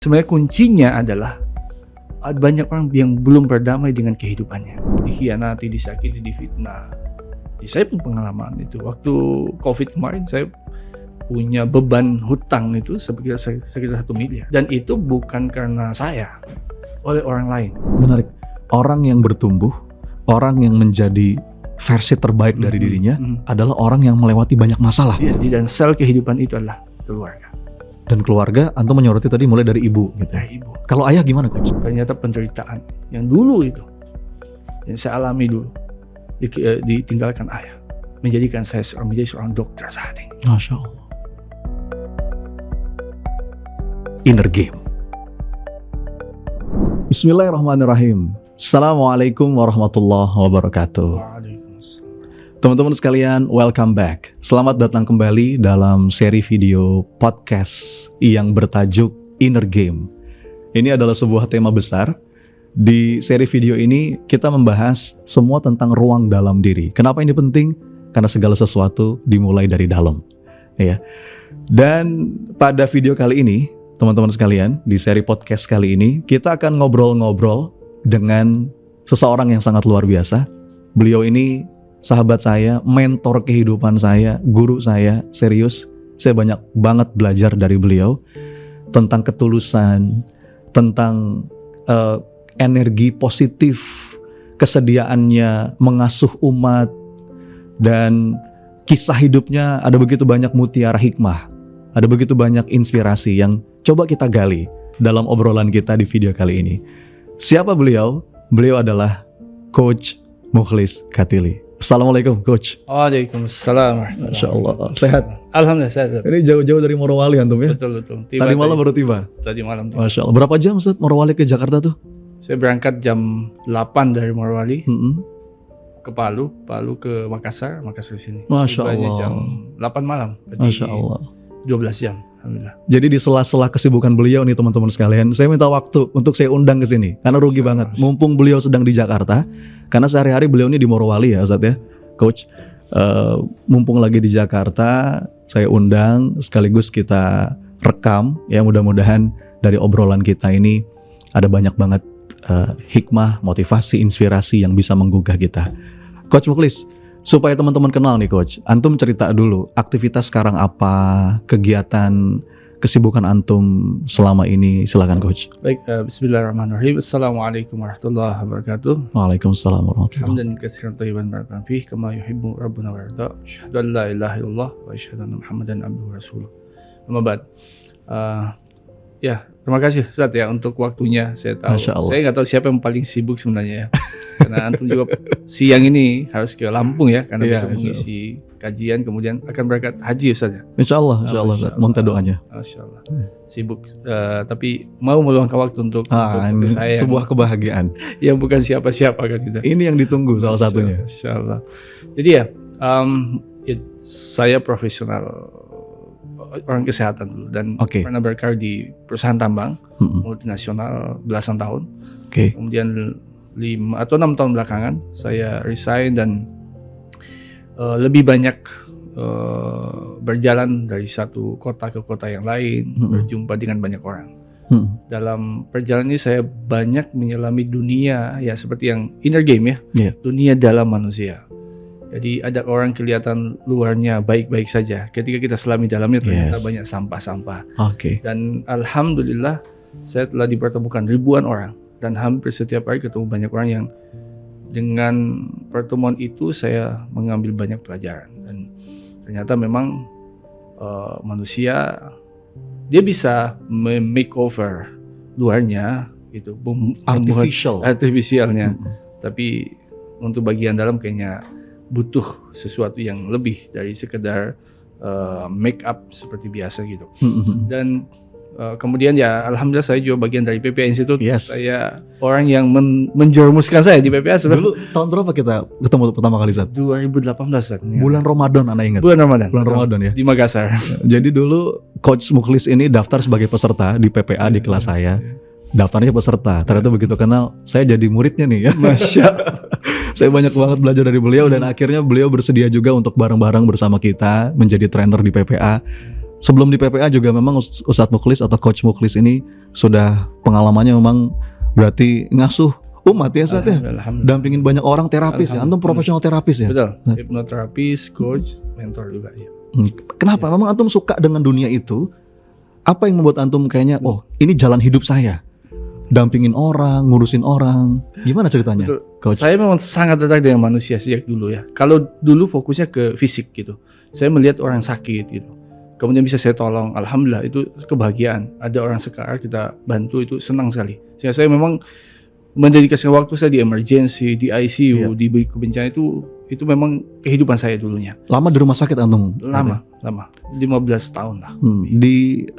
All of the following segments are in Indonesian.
Sebenarnya kuncinya adalah banyak orang yang belum berdamai dengan kehidupannya. Dikhianati, disakiti, difitnah. Saya pun pengalaman itu. Waktu COVID kemarin saya punya beban hutang itu sekitar 1 miliar. Dan itu bukan karena saya, oleh orang lain. Menarik. Orang yang bertumbuh, orang yang menjadi versi terbaik dari dirinya adalah orang yang melewati banyak masalah. Yes, dan sel kehidupan itu adalah keluarga. Dan keluarga, antum menyoroti tadi mulai dari ibu gitu. Dari ibu. Kalau ayah gimana, Coach? Ternyata penderitaan yang dulu itu, yang saya alami dulu, ditinggalkan ayah, menjadikan saya menjadi seorang dokter saat ini. Masya Allah. Inner Game. Bismillahirrahmanirrahim. Assalamualaikum warahmatullahi wabarakatuh. Teman-teman sekalian, welcome back. Selamat datang kembali dalam seri video podcast yang bertajuk Inner Game. Ini adalah sebuah tema besar. Di seri video ini kita membahas semua tentang ruang dalam diri. Kenapa ini penting? Karena segala sesuatu dimulai dari dalam. Ya. Dan pada video kali ini, teman-teman sekalian, di seri podcast kali ini kita akan ngobrol-ngobrol dengan seseorang yang sangat luar biasa. Beliau ini sahabat saya, mentor kehidupan saya, guru saya, serius. Saya banyak banget belajar dari beliau tentang ketulusan, tentang energi positif, kesediaannya mengasuh umat, dan kisah hidupnya ada begitu banyak mutiara hikmah, ada begitu banyak inspirasi yang coba kita gali dalam obrolan kita di video kali ini. Siapa beliau? Beliau adalah Coach Mukhlis Khatili. Assalamualaikum, Coach. Waalaikumsalam. Masya Allah. Sehat? Alhamdulillah sehat. Ini jauh-jauh dari Morowali antum ya? Betul. Tadi malam baru tiba? Tadi malam tiba. Masya Allah. Berapa jam Ustaz Morowali ke Jakarta tuh? Saya berangkat jam 8 dari Morowali ke Palu ke Makassar sini. Masya Tibanya Allah. jam 8 malam. Masya Allah. 12 jam. Alhamdulillah. Jadi di sela-sela kesibukan beliau nih teman-teman sekalian, saya minta waktu untuk saya undang ke sini. Karena rugi banget, mumpung beliau sedang di Jakarta. Karena sehari-hari beliau ini di Morowali ya Ustaz ya, Coach. Mumpung lagi di Jakarta, saya undang sekaligus kita rekam. Ya mudah-mudahan dari obrolan kita ini ada banyak banget hikmah, motivasi, inspirasi yang bisa menggugah kita. Coach Mukhlis, supaya teman-teman kenal nih Coach, antum cerita dulu aktivitas sekarang apa, kegiatan, kesibukan antum selama ini, silakan Coach. Baik, bismillahirrahmanirrahim. Assalamualaikum warahmatullahi wabarakatuh. Waalaikumsalam warahmatullahi wabarakatuh. Hamdan katsiran thayyiban barakan fihi kama yuhibbu rabbuna wa yarda. Asyhadu an la ilaha illallah wa asyhadu anna Muhammadan abduhu wa rasuluh. Amma ba'd. Ya, terima kasih Ustaz ya untuk waktunya. Saya tahu, saya nggak tahu siapa yang paling sibuk sebenarnya ya. Karena antum juga siang ini harus ke Lampung ya, karena bisa mengisi kajian, kemudian akan berangkat haji Ustaz ya. Insya Allah Ustaz. Minta doanya. Masya Allah. Sibuk, tapi mau meluangkan waktu untuk ini saya. Sebuah kebahagiaan. Yang bukan siapa-siapa kan kita. Ini yang ditunggu salah satunya. Insya Allah. Jadi ya, saya profesional orang kesehatan dulu dan pernah berkarir di perusahaan tambang multinasional belasan tahun. Kemudian 5 atau 6 tahun belakangan saya resign dan lebih banyak berjalan dari satu kota ke kota yang lain, berjumpa dengan banyak orang. Dalam perjalanan ini saya banyak menyelami dunia ya seperti yang inner game ya, dunia dalam manusia. Jadi ada orang kelihatan luarnya baik-baik saja, ketika kita selami dalamnya ternyata banyak sampah-sampah. Dan alhamdulillah saya telah dipertemukan ribuan orang dan hampir setiap hari ketemu banyak orang yang dengan pertemuan itu saya mengambil banyak pelajaran. Dan ternyata memang manusia dia bisa makeover luarnya gitu, artificialnya. Tapi untuk bagian dalam kayaknya butuh sesuatu yang lebih dari sekedar make up seperti biasa gitu. Dan kemudian ya alhamdulillah saya juga bagian dari PPA Institute. Saya orang yang menjerumuskan saya di PPA. Dulu tahun berapa kita ketemu pertama kali Zat? 2018 Zat. Bulan Ramadan Anda ingat? Bulan Ramadan ya? Di Makassar. Jadi dulu Coach Mukhlis ini daftar sebagai peserta di PPA di kelas saya. Daftarnya peserta, ternyata begitu kenal saya jadi muridnya nih ya. Masya Allah. Saya banyak banget belajar dari beliau dan akhirnya beliau bersedia juga untuk bareng-bareng bersama kita menjadi trainer di PPA. Sebelum di PPA juga memang Ustadz Mukhlis atau Coach Mukhlis ini sudah pengalamannya memang berarti ngasuh umat ya Ustadz ya. Dampingin banyak orang terapis ya. Antum profesional terapis ya. Betul. Hipnoterapis, coach, mentor juga ya. Kenapa? Memang antum suka dengan dunia itu? Apa yang membuat antum kayaknya, oh ini jalan hidup saya? Dampingin orang, ngurusin orang. Gimana ceritanya? Betul. Coach? Saya memang sangat tertarik dengan manusia sejak dulu ya. Kalau dulu fokusnya ke fisik gitu. Saya melihat orang sakit gitu. Kemudian bisa saya tolong. Alhamdulillah itu kebahagiaan. Ada orang sekarang kita bantu itu senang sekali. Sehingga saya memang mendedikasikan waktu saya di emergency, di ICU, di bencana itu memang kehidupan saya dulunya. Lama di rumah sakit antum? Lama. 15 tahun lah. Di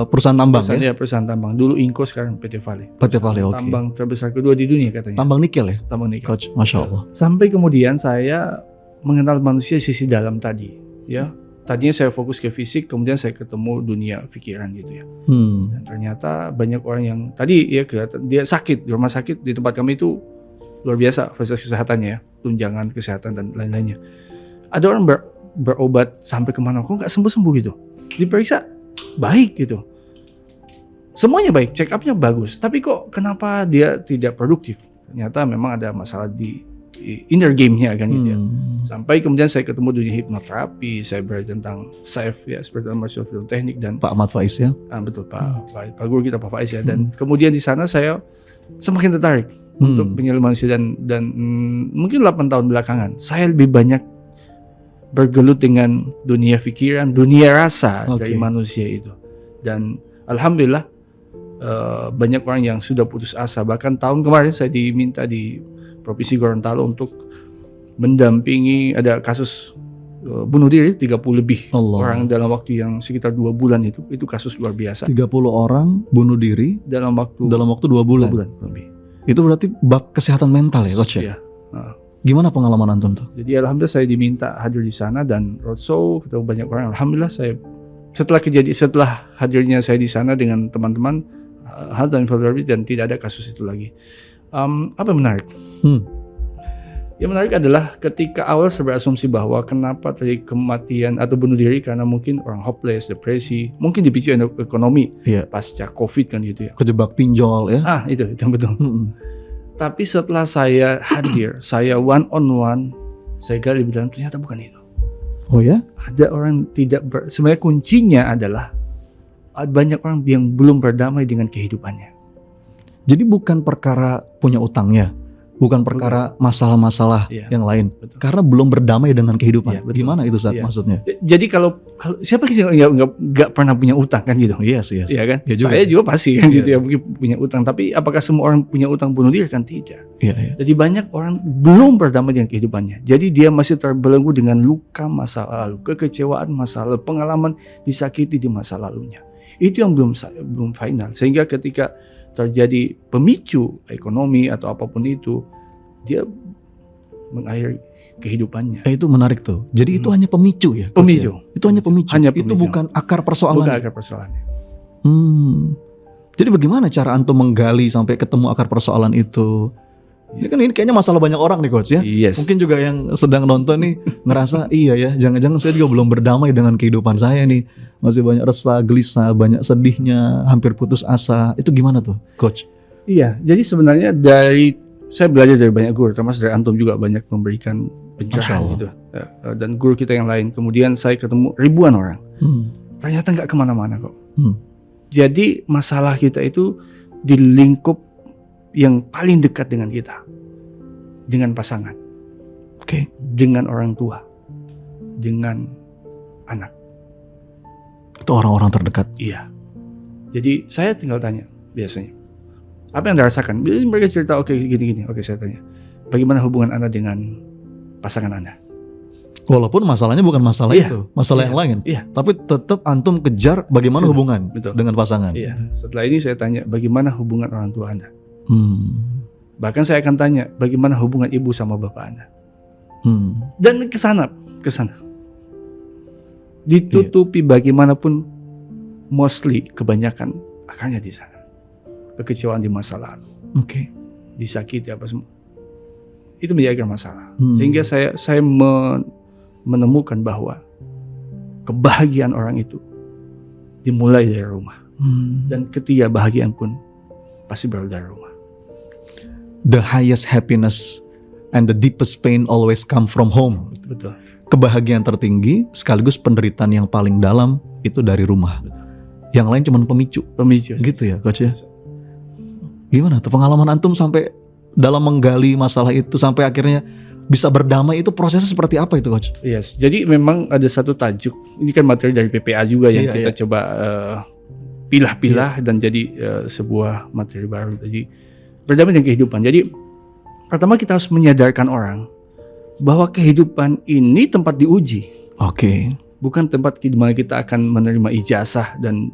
perusahaan tambang ya? Perusahaan tambang. Dulu Inco, sekarang PT Vale. PT Vale, oke. Tambang terbesar kedua di dunia katanya. Tambang nikel ya? Tambang nikel. Coach, Masya Allah. Sampai kemudian saya mengenal manusia sisi dalam tadi. Ya, tadinya saya fokus ke fisik, kemudian saya ketemu dunia pikiran gitu ya. Dan ternyata banyak orang yang tadi ya kelihatan dia sakit di rumah sakit di tempat kami itu luar biasa fasilitas kesehatannya ya, tunjangan kesehatan dan lain-lainnya. Ada orang berobat sampai kemana kok nggak sembuh-sembuh gitu. Diperiksa baik gitu, semuanya baik, check up-nya bagus, tapi kok kenapa dia tidak produktif? Ternyata memang ada masalah di inner game-nya kan gitu ya. Sampai kemudian saya ketemu dunia hipnoterapi, saya belajar tentang SAFE ya, spiritual martial field technique, dan Pak Ahmad Faiz ya. Betul Pak guru kita Pak Faiz ya. Dan kemudian di sana saya semakin tertarik untuk penyelesaian manusia dan mungkin 8 tahun belakangan saya lebih banyak bergelut dengan dunia pikiran, dunia rasa dari manusia itu. Dan alhamdulillah banyak orang yang sudah putus asa. Bahkan tahun kemarin saya diminta di Provinsi Gorontalo untuk mendampingi, ada kasus bunuh diri 30 lebih orang dalam waktu yang sekitar 2 bulan itu kasus luar biasa. 30 orang bunuh diri dalam waktu 2 bulan. 2 bulan lebih. Itu berarti bab kesehatan mental ya Coach ya? Iya. Gimana pengalaman antum tuh? Jadi alhamdulillah saya diminta hadir di sana dan roadshow, ketemu banyak orang. Alhamdulillah saya setelah hadirnya saya di sana dengan teman-teman hal dan informasi dan tidak ada kasus itu lagi. Apa yang menarik? Yang menarik adalah ketika awal saya berasumsi bahwa kenapa terjadi kematian atau bunuh diri karena mungkin orang hopeless, depresi, mungkin dipicu ekonomi pasca COVID kan gitu ya. Kejebak pinjol ya. Itu betul. Tapi setelah saya hadir, saya one on one, saya gali lebih dalam, ternyata bukan itu. Oh ya? Ada orang sebenarnya kuncinya adalah banyak orang yang belum berdamai dengan kehidupannya. Jadi bukan perkara punya utangnya, bukan perkara masalah-masalah yang lain, karena belum berdamai dengan kehidupan. Gimana itu maksudnya? Jadi kalau siapa sih yang nggak pernah punya utang kan gitu? Yes. Iya kan? Ya juga. Saya juga pasti kan gitu ya, mungkin punya utang. Tapi apakah semua orang punya utang bunuh diri kan tidak? Jadi banyak orang belum berdamai dengan kehidupannya. Jadi dia masih terbelenggu dengan luka masa lalu, kekecewaan masa lalu, pengalaman disakiti di masa lalunya. Itu yang belum final. Sehingga ketika terjadi pemicu ekonomi atau apapun itu, dia mengakhiri kehidupannya. Itu menarik tuh. Jadi itu hanya pemicu ya? Pemicu. Itu hanya pemicu. Itu bukan akar persoalan. Bukan akar persoalannya. Jadi bagaimana cara antum menggali sampai ketemu akar persoalan itu? Ini kayaknya masalah banyak orang nih Coach ya. Yes. Mungkin juga yang sedang nonton nih ngerasa iya ya, jangan-jangan saya juga belum berdamai dengan kehidupan saya nih. Masih banyak resah, gelisah, banyak sedihnya, hampir putus asa. Itu gimana tuh Coach? Iya, jadi sebenarnya saya belajar dari banyak guru, termasuk dari antum juga banyak memberikan pencerahan gitu. Dan guru kita yang lain. Kemudian saya ketemu ribuan orang. Ternyata nggak kemana-mana kok. Jadi masalah kita itu di lingkup yang paling dekat dengan kita, dengan pasangan, dengan orang tua, dengan anak. Itu orang-orang terdekat. Iya. Jadi saya tinggal tanya biasanya, apa yang Anda rasakan? Mereka cerita gini. Saya tanya, bagaimana hubungan Anda dengan pasangan Anda? Walaupun masalahnya bukan masalah itu, masalah yang lain. Tapi tetap antum kejar bagaimana hubungan dengan pasangan. Iya. Setelah ini saya tanya, bagaimana hubungan orang tua Anda? Bahkan saya akan tanya, bagaimana hubungan ibu sama bapak Anda? Dan kesana. Ditutupi bagaimanapun, mostly kebanyakan akarnya di sana. Kekecewaan di masa lalu. Disakiti apa semua. Itu menjadi akar masalah. Sehingga saya menemukan bahwa kebahagiaan orang itu dimulai dari rumah. Dan ketidakbahagiaan pun pasti berawal dari rumah. The highest happiness and the deepest pain always come from home. Betul. Kebahagiaan tertinggi sekaligus penderitaan yang paling dalam itu dari rumah. Betul. Yang lain cuma pemicu. Gitu ya coach ya. Gimana tuh pengalaman antum sampai dalam menggali masalah itu sampai akhirnya bisa berdamai, itu prosesnya seperti apa itu coach? Yes, jadi memang ada satu tajuk, ini kan materi dari PPA juga yang kita coba pilah-pilah dan jadi sebuah materi baru. Jadi berdamai dengan kehidupan. Jadi pertama kita harus menyadarkan orang bahwa kehidupan ini tempat diuji. Oke. Bukan tempat di mana kita akan menerima ijazah dan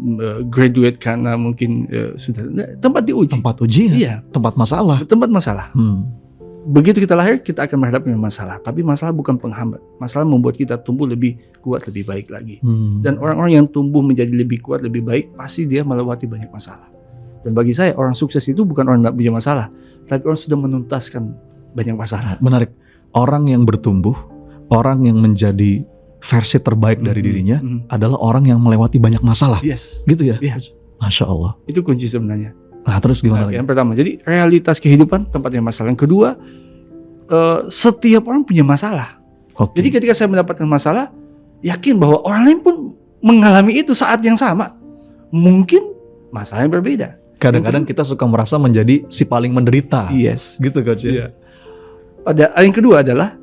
graduate karena mungkin sudah tempat diuji. Tempat ujian. Iya. Tempat masalah. Tempat masalah. Begitu kita lahir, kita akan menghadapi masalah. Tapi masalah bukan penghambat. Masalah membuat kita tumbuh lebih kuat, lebih baik lagi. Dan orang-orang yang tumbuh menjadi lebih kuat, lebih baik, pasti dia melewati banyak masalah. Dan bagi saya, orang sukses itu bukan orang yang tidak punya masalah, tapi orang sudah menuntaskan banyak masalah. Menarik. Orang yang bertumbuh, orang yang menjadi versi terbaik dari dirinya adalah orang yang melewati banyak masalah. Yes. Gitu ya? Yes. Masya Allah. Itu kunci sebenarnya. Nah terus gimana lagi? Yang pertama, jadi realitas kehidupan tempatnya masalah. Yang kedua, setiap orang punya masalah. Okay. Jadi ketika saya mendapatkan masalah, yakin bahwa orang lain pun mengalami itu saat yang sama. Mungkin masalah yang berbeda. Kadang-kadang kita suka merasa menjadi si paling menderita. Yes. Gitu coach ya? Yeah. Yang kedua adalah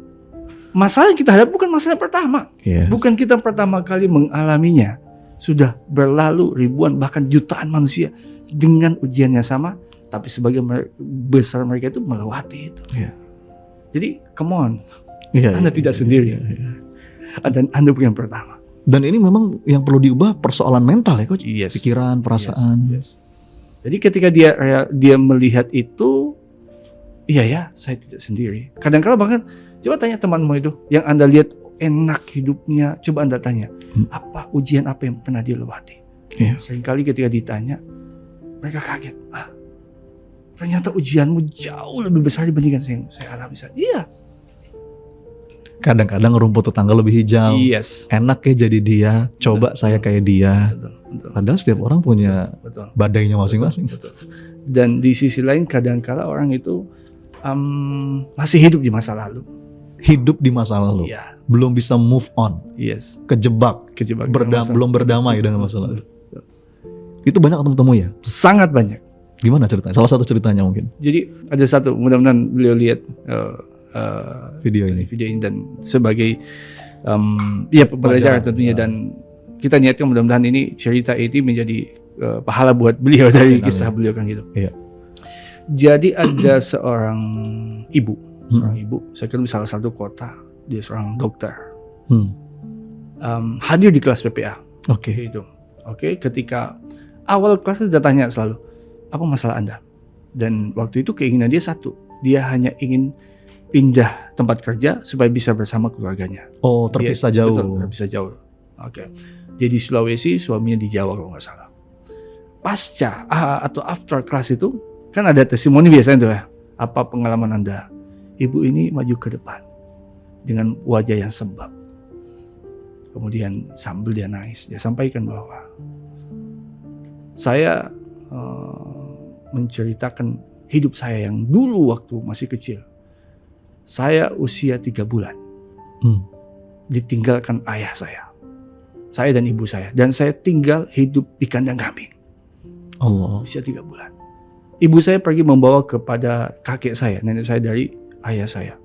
masalah yang kita hadapi bukan masalah pertama. Yes. Bukan kita pertama kali mengalaminya. Sudah berlalu ribuan bahkan jutaan manusia dengan ujiannya sama, tapi sebagian besar mereka itu melewati itu. Yeah. Jadi come on, Anda tidak sendiri. Dan Anda bukan yang pertama. Dan ini memang yang perlu diubah persoalan mental ya coach. Yes. Pikiran, perasaan. Yes. Jadi ketika dia melihat itu, iya ya, saya tidak sendiri. Kadang-kadang bahkan coba tanya temanmu itu yang Anda lihat enak hidupnya, coba Anda tanya, apa ujian apa yang pernah dia lewati? Yeah. Seringkali ketika ditanya, mereka kaget. Ternyata ujianmu jauh lebih besar dibandingkan yang saya alami saat. Iya. Kadang-kadang rumput tetangga lebih hijau. Yes. Enak ya jadi dia. Coba saya kayak dia. Betul. Padahal setiap orang punya badainya masing-masing. Betul. Dan di sisi lain kadang-kala orang itu masih hidup di masa lalu. Hidup di masa lalu. Iya. Belum bisa move on. Yes. Kejebak. Belum berdamai dengan masa lalu. Itu banyak ketemu ya? Sangat banyak. Gimana ceritanya? Salah satu ceritanya mungkin. Jadi ada satu, mudah-mudahan beliau lihat video ini dan sebagai pembelajaran tentunya, dan kita niatkan mudah-mudahan ini cerita ini menjadi pahala buat beliau dari kisah beliau kan gitu. Iya. Jadi ada seorang ibu, saya kira di salah satu kota, dia seorang dokter, hadir di kelas PPA. Oke. Oke, ketika awal kelas dia tanya selalu, apa masalah Anda? Dan waktu itu keinginan dia satu, dia hanya ingin pindah tempat kerja supaya bisa bersama keluarganya. Oh, terpisah jauh. Betul, terpisah jauh. Oke. Dia di Sulawesi, suaminya di Jawa kalau nggak salah. Pasca atau after kelas itu, kan ada testimoni biasanya tuh ya. Apa pengalaman Anda? Ibu ini maju ke depan dengan wajah yang sembab. Kemudian sambil dia nangis, dia sampaikan bahwa saya menceritakan hidup saya yang dulu waktu masih kecil. Saya usia 3 bulan ditinggalkan ayah saya dan ibu saya, dan saya tinggal hidup di kandang kambing. Allah. Usia 3 bulan. Ibu saya pergi membawa kepada kakek saya, nenek saya dari ayah saya.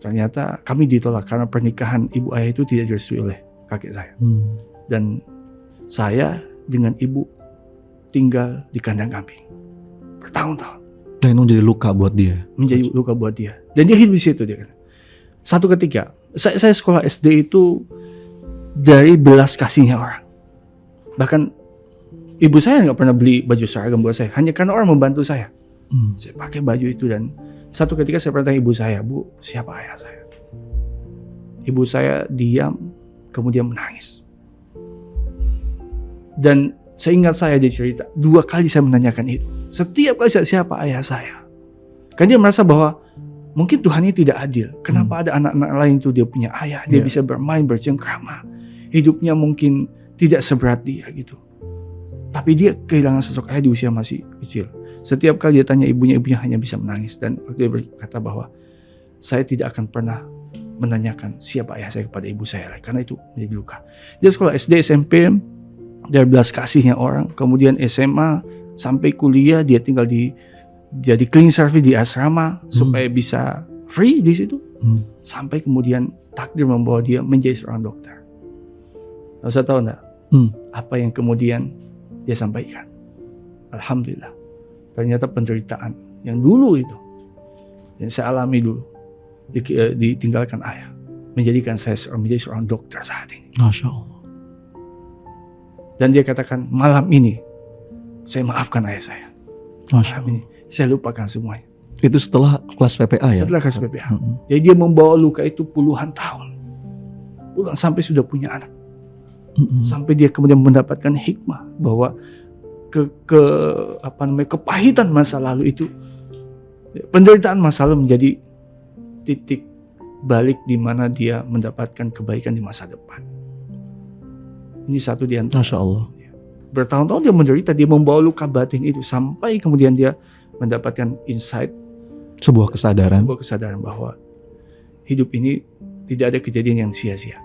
Ternyata kami ditolak karena pernikahan ibu ayah itu tidak direstui oleh kakek saya. Dan saya dengan ibu tinggal di kandang kambing bertahun-tahun. Dan itu menjadi luka buat dia. Menjadi luka buat dia. Dan dia hidup di situ dia. Satu ketika, saya sekolah SD itu dari belas kasihnya orang. Bahkan ibu saya nggak pernah beli baju seragam buat saya, hanya karena orang membantu saya. Saya pakai baju itu, dan satu ketika saya bertanya ibu saya, Bu, siapa ayah saya? Ibu saya diam, kemudian menangis. Dan seingat saya dia cerita, 2 kali saya menanyakan itu. Setiap kali siapa ayah saya? Kan dia merasa bahwa mungkin Tuhan ini tidak adil. Kenapa ada anak-anak lain itu dia punya ayah, dia bisa bermain, bercengkrama. Hidupnya mungkin tidak seberat dia gitu. Tapi dia kehilangan sosok ayah di usia masih kecil. Setiap kali dia tanya ibunya hanya bisa menangis. Dan dia berkata bahwa saya tidak akan pernah menanyakan siapa ayah saya kepada ibu saya lagi, karena itu menjadi luka. Dia sekolah SD, SMP, dari belas kasihnya orang. Kemudian SMA sampai kuliah dia tinggal jadi cleaning service di asrama supaya bisa free di situ. Sampai kemudian takdir membawa dia menjadi seorang dokter. Lalu saya tahu enggak apa yang kemudian dia sampaikan? Alhamdulillah, ternyata penderitaan yang dulu itu, yang saya alami dulu, ditinggalkan ayah, menjadikan saya menjadi seorang dokter saat ini. Masya Allah. Dan dia katakan, malam ini saya maafkan ayah saya. Malam ini saya lupakan semuanya. Itu setelah kelas PPA ya? Setelah kelas PPA. Jadi dia membawa luka itu puluhan tahun. Sampai sudah punya anak. Sampai dia kemudian mendapatkan hikmah bahwa kepahitan masa lalu itu, penderitaan masa lalu menjadi titik balik di mana dia mendapatkan kebaikan di masa depan. Ini satu di antara. Masya Allah. Bertahun-tahun dia menderita, dia membawa luka batin itu sampai kemudian dia mendapatkan insight, sebuah kesadaran bahwa hidup ini tidak ada kejadian yang sia-sia.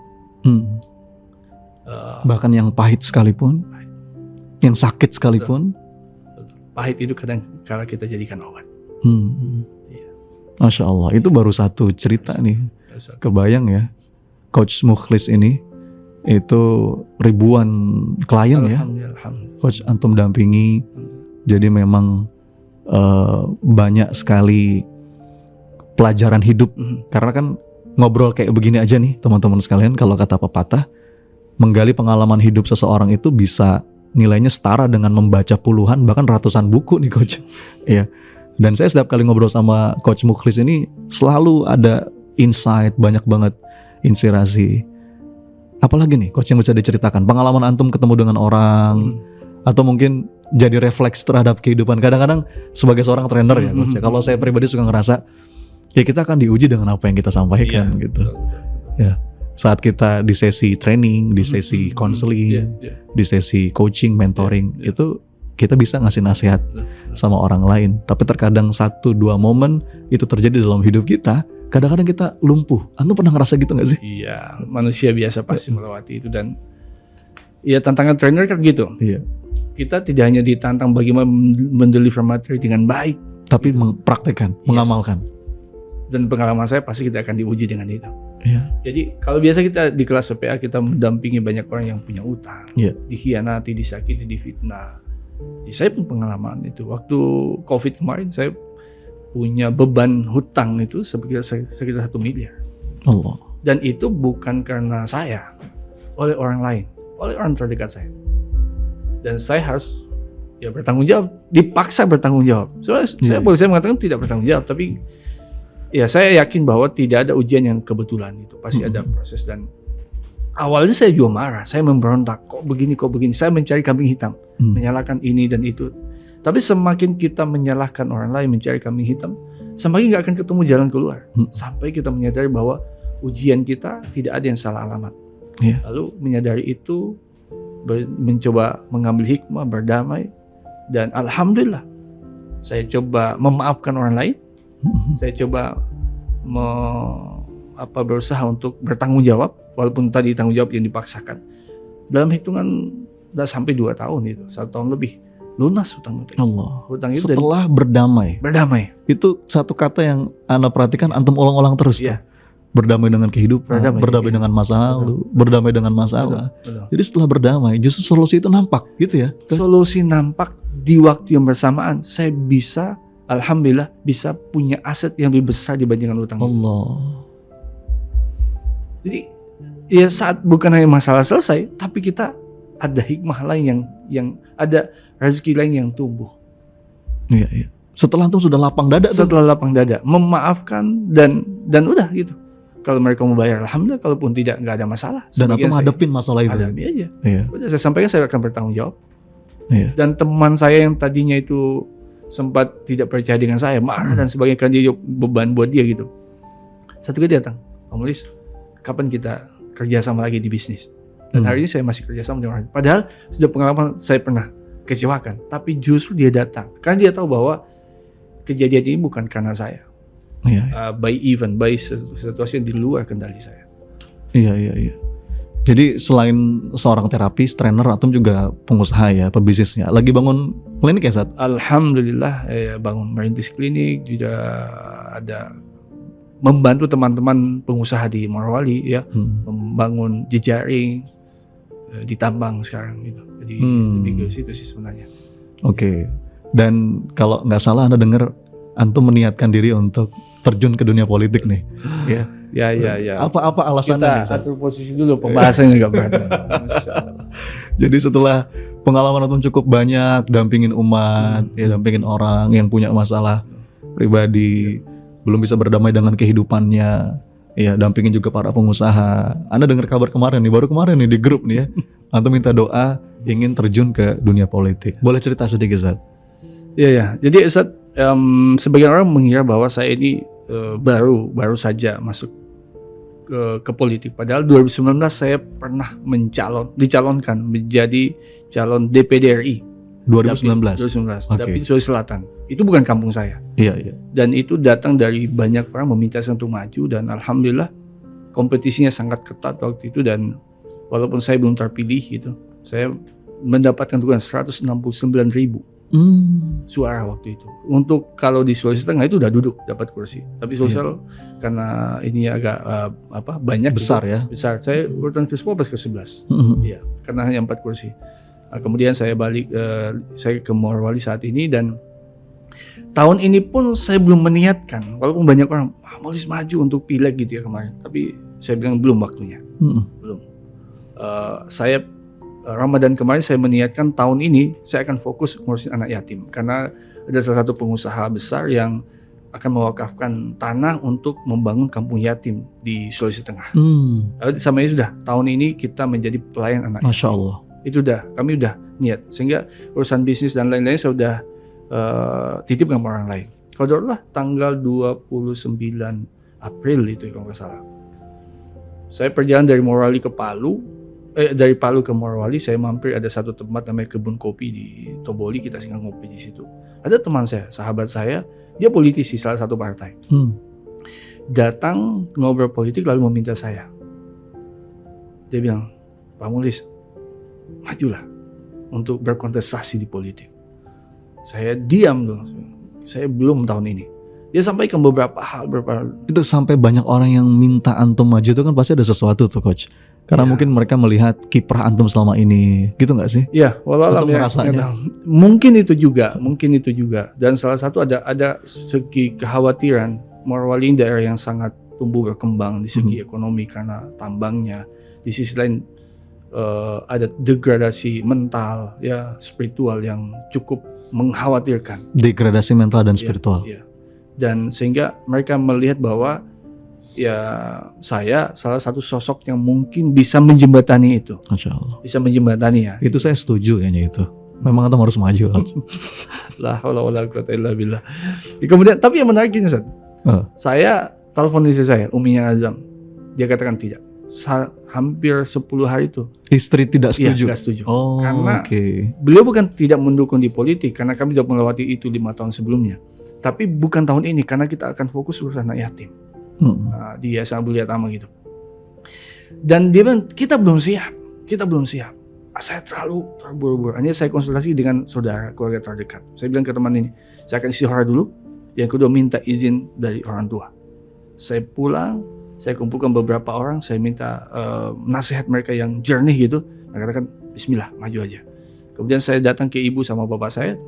Bahkan yang pahit sekalipun, yang sakit sekalipun, pahit itu kadang kala kita jadikan obat. Masya Allah, itu baru satu cerita nih. Kebayang ya, Coach Mukhlis ini itu ribuan klien ya, Coach antum dampingi. Jadi memang banyak sekali pelajaran hidup. Karena kan ngobrol kayak begini aja nih teman-teman sekalian, kalau kata pepatah, menggali pengalaman hidup seseorang itu bisa nilainya setara dengan membaca puluhan bahkan ratusan buku nih Coach. Iya. Dan saya setiap kali ngobrol sama Coach Mukhlis ini selalu ada insight, banyak banget inspirasi. Apalagi nih Coach yang bisa diceritakan, pengalaman antum ketemu dengan orang, atau mungkin jadi refleks terhadap kehidupan. Kadang-kadang sebagai seorang trainer ya Coach, kalau saya pribadi suka ngerasa ya kita akan diuji dengan apa yang kita sampaikan gitu. Ya, saat kita di sesi training, di sesi counseling, di sesi coaching, mentoring, itu kita bisa ngasih nasihat sama orang lain. Tapi terkadang 1-2 momen itu terjadi dalam hidup kita, kadang-kadang kita lumpuh. Antum pernah ngerasa gitu gak sih? Iya, manusia biasa pasti melewati itu. Dan ya tantangan trainer kan gitu. Iya. Kita tidak hanya ditantang bagaimana mendeliver materi dengan baik, tapi mempraktekkan, mengamalkan. Dan pengalaman saya pasti kita akan diuji dengan itu. Iya. Jadi kalau biasa kita di kelas PPA kita mendampingi banyak orang yang punya utang, dikhianati, disakiti, difitnah. Jadi saya pun pengalaman itu. Waktu COVID kemarin saya punya beban hutang itu sekitar 1 miliar. Allah. Dan itu bukan karena saya, oleh orang lain, oleh orang terdekat saya. Dan saya harus bertanggung jawab, dipaksa bertanggung jawab. Saya boleh mengatakan tidak bertanggung jawab, tapi ya saya yakin bahwa tidak ada ujian yang kebetulan, itu pasti ada proses. Dan awalnya saya juga marah, saya memberontak, kok begini, saya mencari kambing hitam, menyalahkan ini dan itu. Tapi semakin kita menyalahkan orang lain, mencari kambing hitam, semakin gak akan ketemu jalan keluar. Sampai kita menyadari bahwa ujian kita tidak ada yang salah alamat. Lalu menyadari itu, mencoba mengambil hikmah, berdamai, dan alhamdulillah saya coba memaafkan orang lain. Saya coba berusaha untuk bertanggung jawab, walaupun tadi tanggung jawab yang dipaksakan. Dalam hitungan udah sampai 2 tahun itu, 1 tahun lebih, lunas hutang. Allah. Hutang itu setelah berdamai. Itu satu kata yang Anda perhatikan, antum ulang-ulang terus tuh. Berdamai dengan kehidupan, berdamai dengan masa lalu, berdamai dengan masalah. Betul. Jadi setelah berdamai, justru solusi itu nampak gitu ya. Solusi nampak di waktu yang bersamaan. Saya bisa, alhamdulillah, bisa punya aset yang lebih besar dibandingkan utang. Allah. Jadi ya saat bukan hanya masalah selesai, tapi kita ada hikmah lain yang ada rezeki lain yang tumbuh. Iya. Setelah itu sudah lapang dada. Lapang dada, memaafkan dan udah gitu. Kalau mereka mau bayar, alhamdulillah. Kalaupun tidak, nggak ada masalah. Dan aku menghadapin masalah itu. Hadapi aja. Iya. Udah saya sampaikan, saya akan bertanggung jawab. Iya. Dan teman saya yang tadinya itu sempat tidak percaya dengan saya, marah dan sebagainya, kan dia beban buat dia gitu. Satu kali datang, Om Mukhlis, kapan kita kerja sama lagi di bisnis? Dan hari ini saya masih kerjasama dengan orang. Padahal sudah pengalaman saya pernah kecewakan, tapi justru dia datang karena dia tahu bahwa kejadian ini bukan karena saya. By situasi yang di luar kendali saya. Iya. Jadi selain seorang terapis, trainer, Antum juga pengusaha ya, pebisnisnya. Lagi bangun klinik ya, Ustaz? Alhamdulillah, bangun merintis klinik, juga ada membantu teman-teman pengusaha di Morowali ya, membangun jejaring di tambang sekarang gitu. Jadi lebih ke situ sih sebenarnya. Oke. Dan kalau nggak salah Anda dengar Antum meniatkan diri untuk terjun ke dunia politik nih. Ya. Apa alasannya? Kita atur posisi dulu, pembahasannya nggak berat. Jadi setelah pengalaman Antum cukup banyak, dampingin umat, dampingin orang yang punya masalah pribadi, belum bisa berdamai dengan kehidupannya, ya dampingin juga para pengusaha. Anda dengar kabar kemarin nih, baru kemarin nih di grup nih ya, Antum minta doa ingin terjun ke dunia politik. Boleh cerita sedikit, Ustaz? Iya. Jadi Ustaz, sebagian orang mengira bahwa saya ini baru saja masuk ke politik. Padahal 2019 saya pernah dicalonkan menjadi calon DPD RI. 2019. Tapi Sulawesi Selatan. Itu bukan kampung saya. Iya. Dan itu datang dari banyak orang meminta saya untuk maju, dan alhamdulillah kompetisinya sangat ketat waktu itu, dan walaupun saya belum terpilih gitu, saya mendapatkan dukungan 169.000 suara waktu itu. Untuk kalau di Sulawesi Tengah itu udah duduk dapat kursi. Tapi sosial karena ini agak banyak besar gitu, ya. Besar. Saya urutan ke-10 pas ke-11. Iya, karena hanya 4 kursi. Kemudian saya balik saya ke Morowali saat ini, dan tahun ini pun saya belum meniatkan, walaupun banyak orang mau maju untuk pileg gitu ya kemarin. Tapi saya bilang belum waktunya. Belum. Saya Ramadan kemarin saya meniatkan tahun ini saya akan fokus ngurusin anak yatim, karena ada salah satu pengusaha besar yang akan mewakafkan tanah untuk membangun kampung yatim di Sulawesi Tengah. Sama ini sudah tahun ini kita menjadi pelayan anak yatim. Masya Allah. Itu kami udah niat, sehingga urusan bisnis dan lain-lain saya udah titip sama orang lain. Qadarullah tanggal 29 April itu kalau nggak salah. Saya perjalanan dari Morowali ke Palu. Dari Palu ke Morowali, saya mampir ada satu tempat namanya Kebun Kopi di Toboli, kita singgah ngopi di situ. Ada teman saya, sahabat saya, dia politisi salah satu partai. Datang ngobrol politik lalu meminta saya. Dia bilang, Pak Mulis, majulah untuk berkontestasi di politik. Saya diam dong. Saya belum tahun ini. Dia sampaikan beberapa hal. Itu sampai banyak orang yang minta Antum maju, itu kan pasti ada sesuatu tuh, Coach. Karena mungkin mereka melihat kiprah Antum selama ini, gitu nggak sih? Iya, walau merasanya. Mungkin itu juga. Dan salah satu ada segi kekhawatiran. Morowali daerah yang sangat tumbuh berkembang di segi ekonomi karena tambangnya. Di sisi lain ada degradasi mental, ya spiritual yang cukup mengkhawatirkan. Degradasi mental dan spiritual. Iya. Dan sehingga mereka melihat bahwa ya saya salah satu sosok yang mungkin bisa menjembatani itu. Masya Allah. Bisa menjembatani ya. Itu saya setuju kayaknya itu. Memang Antum harus maju. La haula wala quwata illa billah. Kemudian tapi yang menarik ini, Ustaz. Saya telepon istri saya, Uminya Azam. Dia katakan tidak. Hampir 10 hari itu. Istri tidak setuju? Iya, tidak setuju. Oh, karena beliau bukan tidak mendukung di politik, karena kami sudah melewati itu 5 tahun sebelumnya. Tapi bukan tahun ini, karena kita akan fokus urusan anak yatim. Di Yayasan Abu Yatama gitu. Dan dia bilang kita belum siap. Saya terlalu terburu-buru. Hanya saya konsultasi dengan saudara, keluarga terdekat. Saya bilang ke teman ini, saya akan istihara dulu. Yang kedua minta izin dari orang tua. Saya pulang, saya kumpulkan beberapa orang, saya minta nasihat mereka yang jernih gitu. Mereka katakan Bismillah, maju aja. Kemudian saya datang ke ibu sama bapak saya.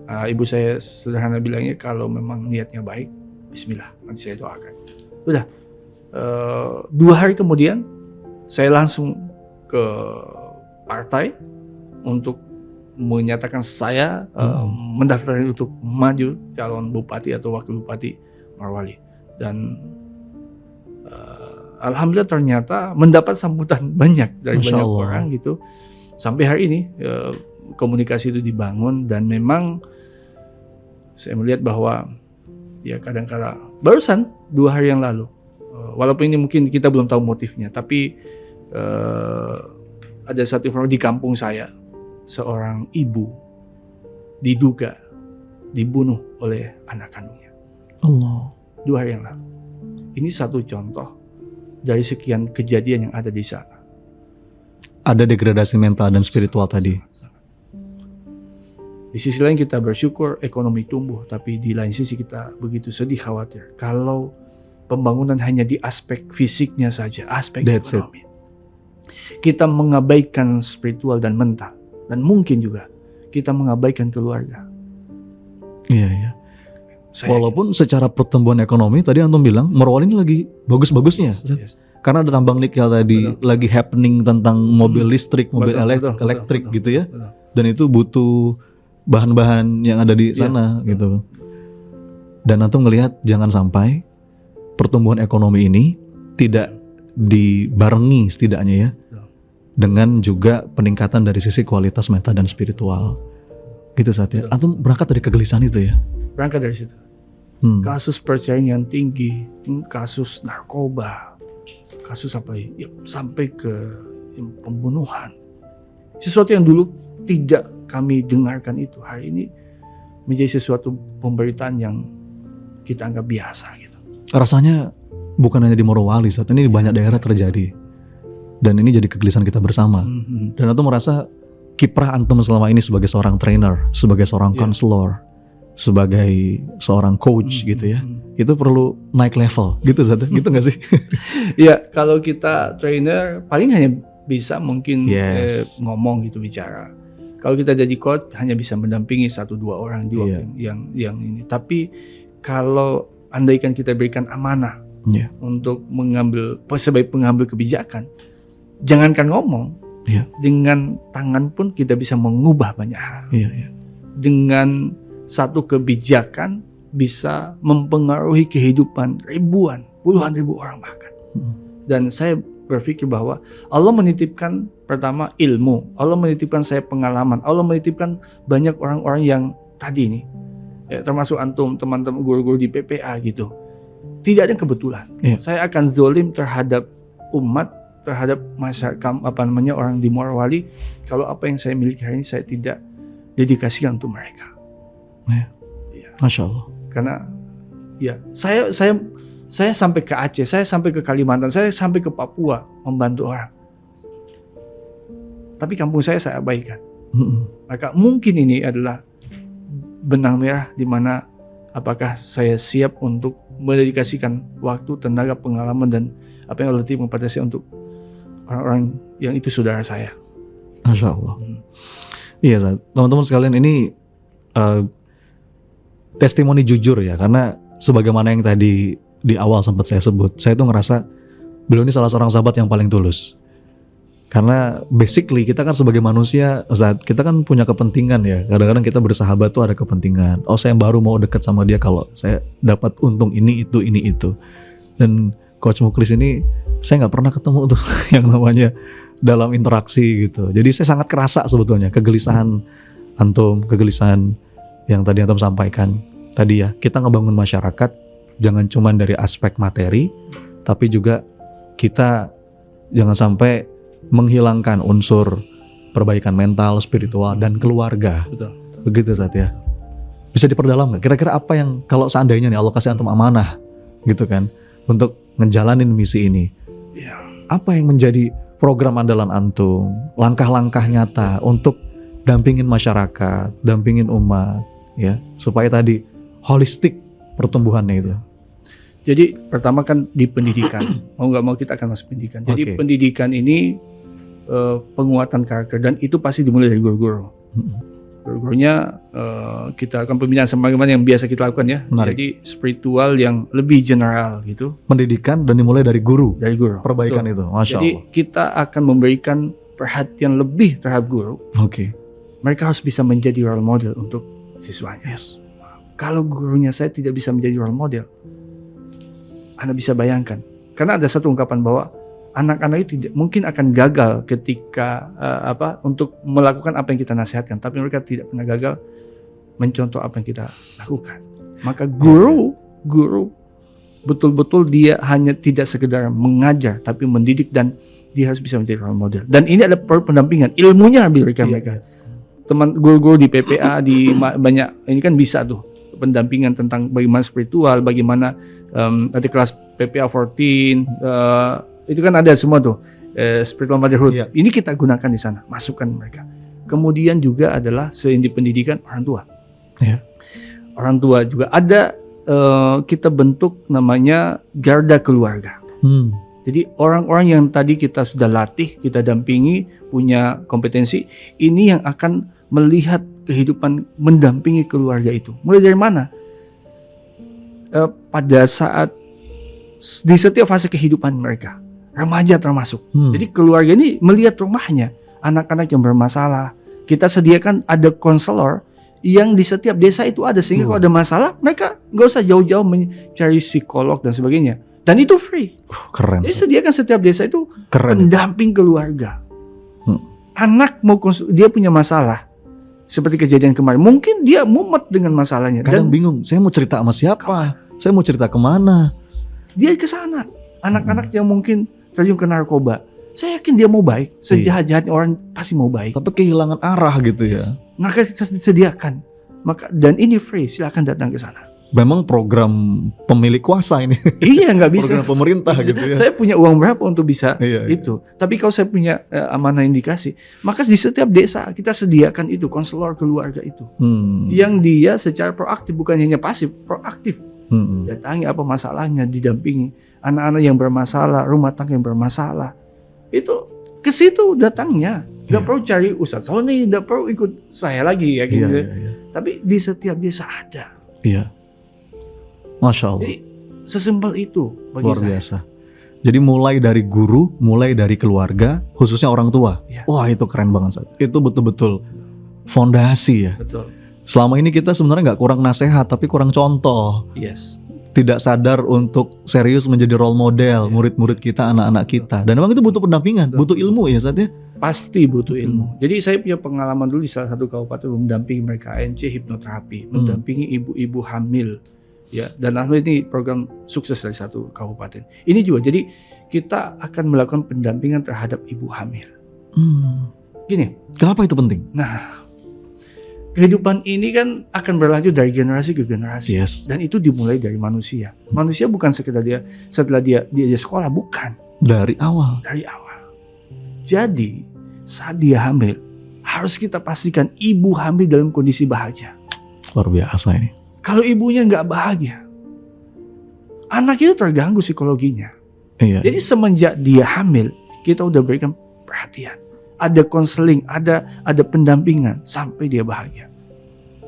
Ibu saya sederhana bilangnya kalau memang niatnya baik, Bismillah, nanti saya doakan. Udah 2 hari kemudian saya langsung ke partai untuk menyatakan saya mendaftar untuk maju calon bupati atau wakil bupati Morowali. Dan alhamdulillah ternyata mendapat sambutan banyak dari banyak orang gitu. Sampai hari ini komunikasi itu dibangun, dan memang saya melihat bahwa ya kadang-kala barusan 2 hari yang lalu, walaupun ini mungkin kita belum tahu motifnya, tapi ada satu informasi di kampung saya, seorang ibu diduga dibunuh oleh anak kandungnya. Allah. 2 hari yang lalu. Ini satu contoh dari sekian kejadian yang ada di sana. Ada degradasi mental dan spiritual tadi. Di sisi lain kita bersyukur ekonomi tumbuh, tapi di lain sisi kita begitu sedih, khawatir kalau pembangunan hanya di aspek fisiknya saja, aspek ekonomi. Kita mengabaikan spiritual dan mental, dan mungkin juga kita mengabaikan keluarga. Iya, iya. Walaupun secara pertumbuhan ekonomi tadi antum bilang Morowali ini lagi bagus-bagusnya. Yes. Karena ada tambang nikel tadi, lagi happening tentang mobil listrik, mobil elektrik gitu ya. Betul. Dan itu butuh bahan-bahan yang ada di sana gitu. Dan antum ngelihat jangan sampai pertumbuhan ekonomi ini tidak dibarengi setidaknya ya dengan juga peningkatan dari sisi kualitas mental dan spiritual. Gitu saat ya. Antum berangkat dari kegelisahan itu ya. Berangkat dari situ. Kasus perceraian yang tinggi, kasus narkoba, kasus apa ya, sampai ke pembunuhan. Sesuatu yang dulu tidak kami dengarkan itu hari ini menjadi sesuatu pemberitaan yang kita anggap biasa gitu. Rasanya bukan hanya di Morowali, saat ini di banyak daerah terjadi. Dan ini jadi kegelisahan kita bersama. Dan antum merasa kiprah antum selama ini sebagai seorang trainer, sebagai seorang konselor, sebagai seorang coach gitu ya, itu perlu naik level gitu Zat, gitu nggak sih? Iya, kalau kita trainer paling hanya bisa mungkin ngomong gitu, bicara. Kalau kita jadi coach hanya bisa mendampingi 1-2 orang di waktu yang ini. Tapi kalau andaikan kita berikan amanah untuk mengambil sebagai pengambil kebijakan, jangankan ngomong, dengan tangan pun kita bisa mengubah banyak hal. Dengan satu kebijakan bisa mempengaruhi kehidupan ribuan, puluhan ribu orang bahkan. Dan saya berpikir bahwa Allah menitipkan pertama ilmu, Allah menitipkan saya pengalaman, Allah menitipkan banyak orang-orang yang tadi ini, termasuk antum, teman-teman guru-guru di PPA gitu. Tidak ada kebetulan. Saya akan zolim terhadap umat, terhadap masyarakat, orang di Morowali, kalau apa yang saya miliki hari ini saya tidak dedikasikan untuk mereka. Masya Allah. Karena saya sampai ke Aceh, saya sampai ke Kalimantan, saya sampai ke Papua membantu orang. Tapi kampung saya abaikan. Maka mungkin ini adalah benang merah di mana apakah saya siap untuk mendedikasikan waktu, tenaga, pengalaman dan apa yang Allah titipkan kepada saya untuk orang-orang yang itu saudara saya. Masya Allah. Iya, teman-teman sekalian, ini testimoni jujur ya, karena sebagaimana yang tadi di awal sempat saya sebut, saya tuh ngerasa beliau ini salah seorang sahabat yang paling tulus. Karena basically kita kan sebagai manusia, kita kan punya kepentingan ya. Kadang-kadang kita bersahabat tuh ada kepentingan. Oh, saya baru mau dekat sama dia kalau saya dapat untung ini itu. Dan Coach Muklis ini saya nggak pernah ketemu tuh yang namanya dalam interaksi gitu. Jadi saya sangat kerasa sebetulnya kegelisahan antum, kegelisahan yang tadi antum sampaikan tadi ya. Kita ngebangun masyarakat jangan cuma dari aspek materi, tapi juga kita jangan sampai menghilangkan unsur perbaikan mental, spiritual, dan keluarga. Betul. Begitu Zat ya. Bisa diperdalam nggak? Kira-kira apa yang kalau seandainya nih Allah kasih antum amanah gitu kan untuk ngejalanin misi ini, apa yang menjadi program andalan antum, langkah-langkah nyata untuk dampingin masyarakat, dampingin umat, ya, supaya tadi holistik pertumbuhannya itu. Jadi pertama kan di pendidikan, mau nggak mau kita akan masuk pendidikan. Jadi pendidikan ini penguatan karakter, dan itu pasti dimulai dari guru-guru. Guru-gurunya kita akan pembinaan sebagaimana yang biasa kita lakukan ya. Menarik. Jadi spiritual yang lebih general gitu. Pendidikan dan dimulai dari guru. Dari guru. Perbaikan itu, Masya Jadi Allah. kita akan memberikan perhatian lebih terhadap guru. Mereka harus bisa menjadi role model untuk siswanya. Kalau gurunya saya tidak bisa menjadi role model, Anda bisa bayangkan. Karena ada satu ungkapan bahwa anak-anak itu tidak mungkin akan gagal ketika untuk melakukan apa yang kita nasihatkan, tapi mereka tidak pernah gagal mencontoh apa yang kita lakukan. Maka guru betul-betul dia hanya tidak sekedar mengajar, tapi mendidik dan dia harus bisa menjadi role model. Dan ini ada pendampingan, ilmunya diberikan mereka. Teman guru-guru di PPA di banyak ini kan bisa tuh pendampingan tentang bagaimana spiritual, bagaimana ada kelas PPA 14 itu kan ada semua tuh spiritual motherhood. Ini kita gunakan di sana, masukkan mereka. Kemudian juga adalah selain di pendidikan orang tua. Orang tua juga ada kita bentuk namanya garda keluarga. Jadi orang-orang yang tadi kita sudah latih, kita dampingi, punya kompetensi, ini yang akan melihat kehidupan mendampingi keluarga itu. Mulai dari mana? Pada saat di setiap fase kehidupan mereka, remaja termasuk. Jadi keluarga ini melihat rumahnya, anak-anak yang bermasalah. Kita sediakan ada konselor yang di setiap desa itu ada, sehingga kalau ada masalah mereka nggak usah jauh-jauh mencari psikolog dan sebagainya. Dan itu free. Keren. Jadi sediakan setiap desa itu pendamping keluarga. Anak dia punya masalah, seperti kejadian kemarin. Mungkin dia mumet dengan masalahnya. Kadang bingung. Saya mau cerita sama siapa? Saya mau cerita kemana? Dia ke sana. Anak-anak yang mungkin terjun ke narkoba. Saya yakin dia mau baik. Sejahat-jahatnya orang pasti mau baik. Tapi kehilangan arah gitu ya. Maka kita sediakan. Dan ini free. Silakan datang ke sana. Memang program pemilik kuasa ini. Iya, nggak bisa. Program pemerintah gitu ya. Saya punya uang berapa untuk bisa itu. Tapi kalau saya punya amanah indikasi, maka di setiap desa kita sediakan itu konselor keluarga itu, yang dia secara proaktif, bukan hanya pasif, proaktif. Datangi apa masalahnya, didampingi anak-anak yang bermasalah, rumah tangga yang bermasalah. Itu ke situ datangnya. Nggak perlu cari Ustadz Sony, nggak perlu ikut saya lagi ya gitu. Tapi di setiap desa ada. Iya. Masya Allah. Jadi sesimpel itu bagi luar biasa. Jadi mulai dari guru, mulai dari keluarga, khususnya orang tua. Wah, itu keren banget, Sat. Itu betul-betul fondasi ya. Betul. Selama ini kita sebenarnya nggak kurang nasihat, tapi kurang contoh. Tidak sadar untuk serius menjadi role model murid-murid kita, anak-anak kita. Dan memang itu butuh pendampingan, butuh ilmu ya, Sat ya. Pasti butuh ilmu. Jadi saya punya pengalaman dulu di salah satu kabupaten mendampingi mereka ANC hipnoterapi, mendampingi ibu-ibu hamil. Ya, dan alhamdulillah ini program sukses dari satu kabupaten. Ini juga, jadi kita akan melakukan pendampingan terhadap ibu hamil. Gini, kenapa itu penting? Nah, kehidupan ini kan akan berlanjut dari generasi ke generasi, dan itu dimulai dari manusia. Manusia bukan sekedar dia setelah dia sekolah, bukan. Dari awal. Dari awal. Jadi saat dia hamil, harus kita pastikan ibu hamil dalam kondisi bahagia. Luar biasa ini. Kalau ibunya nggak bahagia, anak itu terganggu psikologinya. Jadi semenjak dia hamil, kita udah berikan perhatian, ada konseling, ada pendampingan sampai dia bahagia.